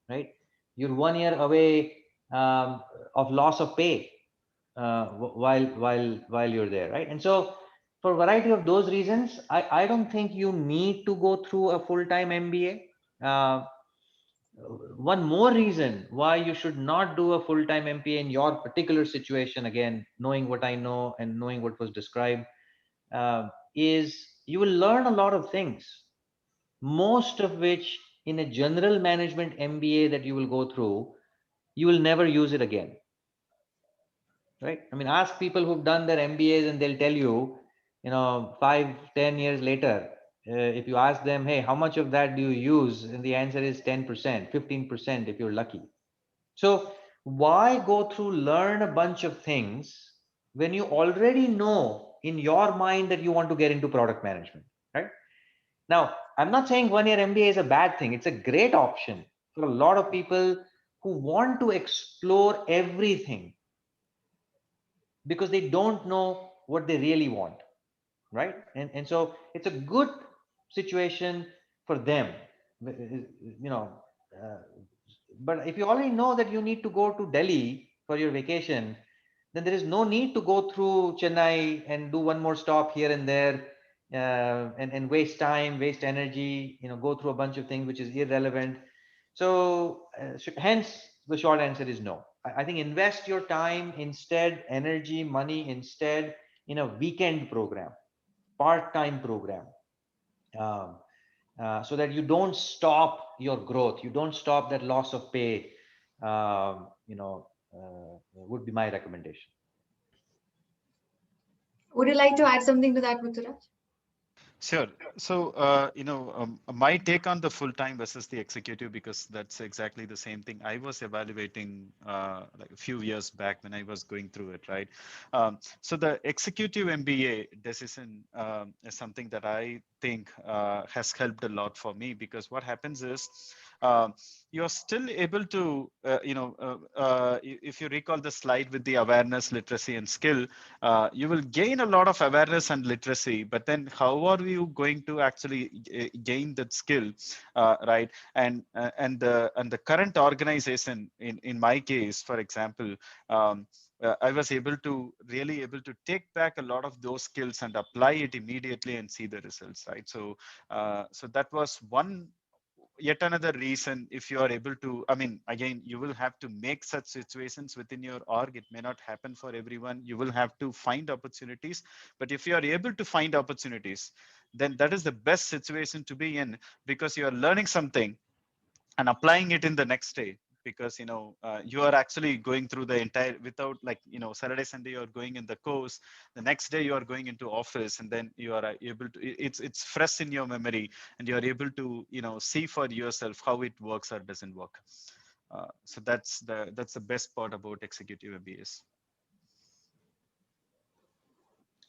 right? You're 1 year away of loss of pay while you're there, right? And so for a variety of those reasons, I don't think you need to go through a full-time MBA. One more reason why you should not do a full-time MBA in your particular situation, again, knowing what I know and knowing what was described, is you will learn a lot of things, most of which in a general management MBA that you will go through, you will never use it again, right? I mean, ask people who've done their MBAs and they'll tell you, 5-10 years later, if you ask them, hey, how much of that do you use? And the answer is 10%, 15% if you're lucky. So why go through learn a bunch of things when you already know in your mind that you want to get into product management, right? Now, I'm not saying 1 year MBA is a bad thing. It's a great option for a lot of people who want to explore everything because they don't know what they really want, right? And so it's a good situation for them, you know. Uh, but if you already know that you need to go to Delhi for your vacation, then there is no need to go through Chennai and do one more stop here and there, and waste time, waste energy, go through a bunch of things which is irrelevant. So hence the short answer is no. I think invest your time instead, energy, money instead, in a weekend program, part-time program, um, so that you don't stop your growth, you don't stop that loss of pay. Would be my recommendation. Would you like to add something to that, Muthuraj? Sure. So, my take on the full-time versus the executive, because that's exactly the same thing I was evaluating like a few years back when I was going through it, right? So the executive MBA decision is something that I think has helped a lot for me, because what happens is you're still able to, if you recall the slide with the awareness, literacy, and skill, you will gain a lot of awareness and literacy, but then how are you going to actually gain that skill, right? And the current organization, in my case, for example, I was able to take back a lot of those skills and apply it immediately and see the results, right? So that was yet another reason. If you are able to, I mean, again, you will have to make such situations within your org. It may not happen for everyone. You will have to find opportunities, but if you are able to find opportunities, then that is the best situation to be in, because you are learning something and applying it in the next day, because you are actually going through the entire, without, like, Saturday, Sunday you are going in the course, the next day you are going into office, and then you are able to, it's fresh in your memory, and you are able to see for yourself how it works or doesn't work. So that's the best part about executive MBAs.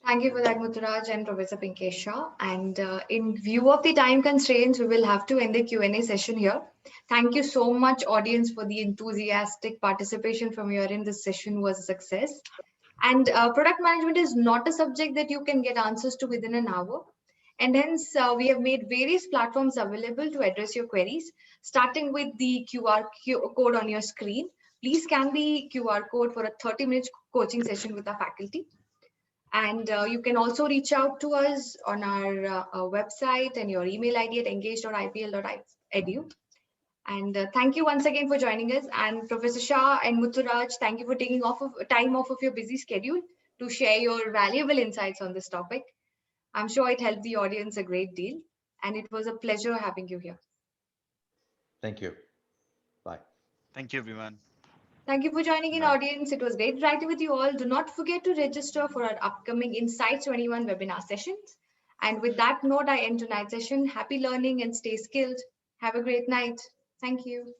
Thank you for that, Muthuraj and Professor Pinkesh Shah. And in view of the time constraints, we will have to end the Q&A session here. Thank you so much, audience, for the enthusiastic participation from your end. This session was a success. And product management is not a subject that you can get answers to within an hour. And hence, we have made various platforms available to address your queries, starting with the QR code on your screen. Please scan the QR code for a 30-minute coaching session with our faculty. And you can also reach out to us on our website and your email ID at engage.ipl.edu. And thank you once again for joining us. And Professor Shah and Muthuraj, thank you for taking time off of your busy schedule to share your valuable insights on this topic. I'm sure it helped the audience a great deal. And it was a pleasure having you here. Thank you. Bye. Thank you, everyone. Thank you for joining in, audience. It was great interacting with you all. Do not forget to register for our upcoming Insights 21 webinar sessions. And with that note, I end tonight's session. Happy learning and stay skilled. Have a great night. Thank you.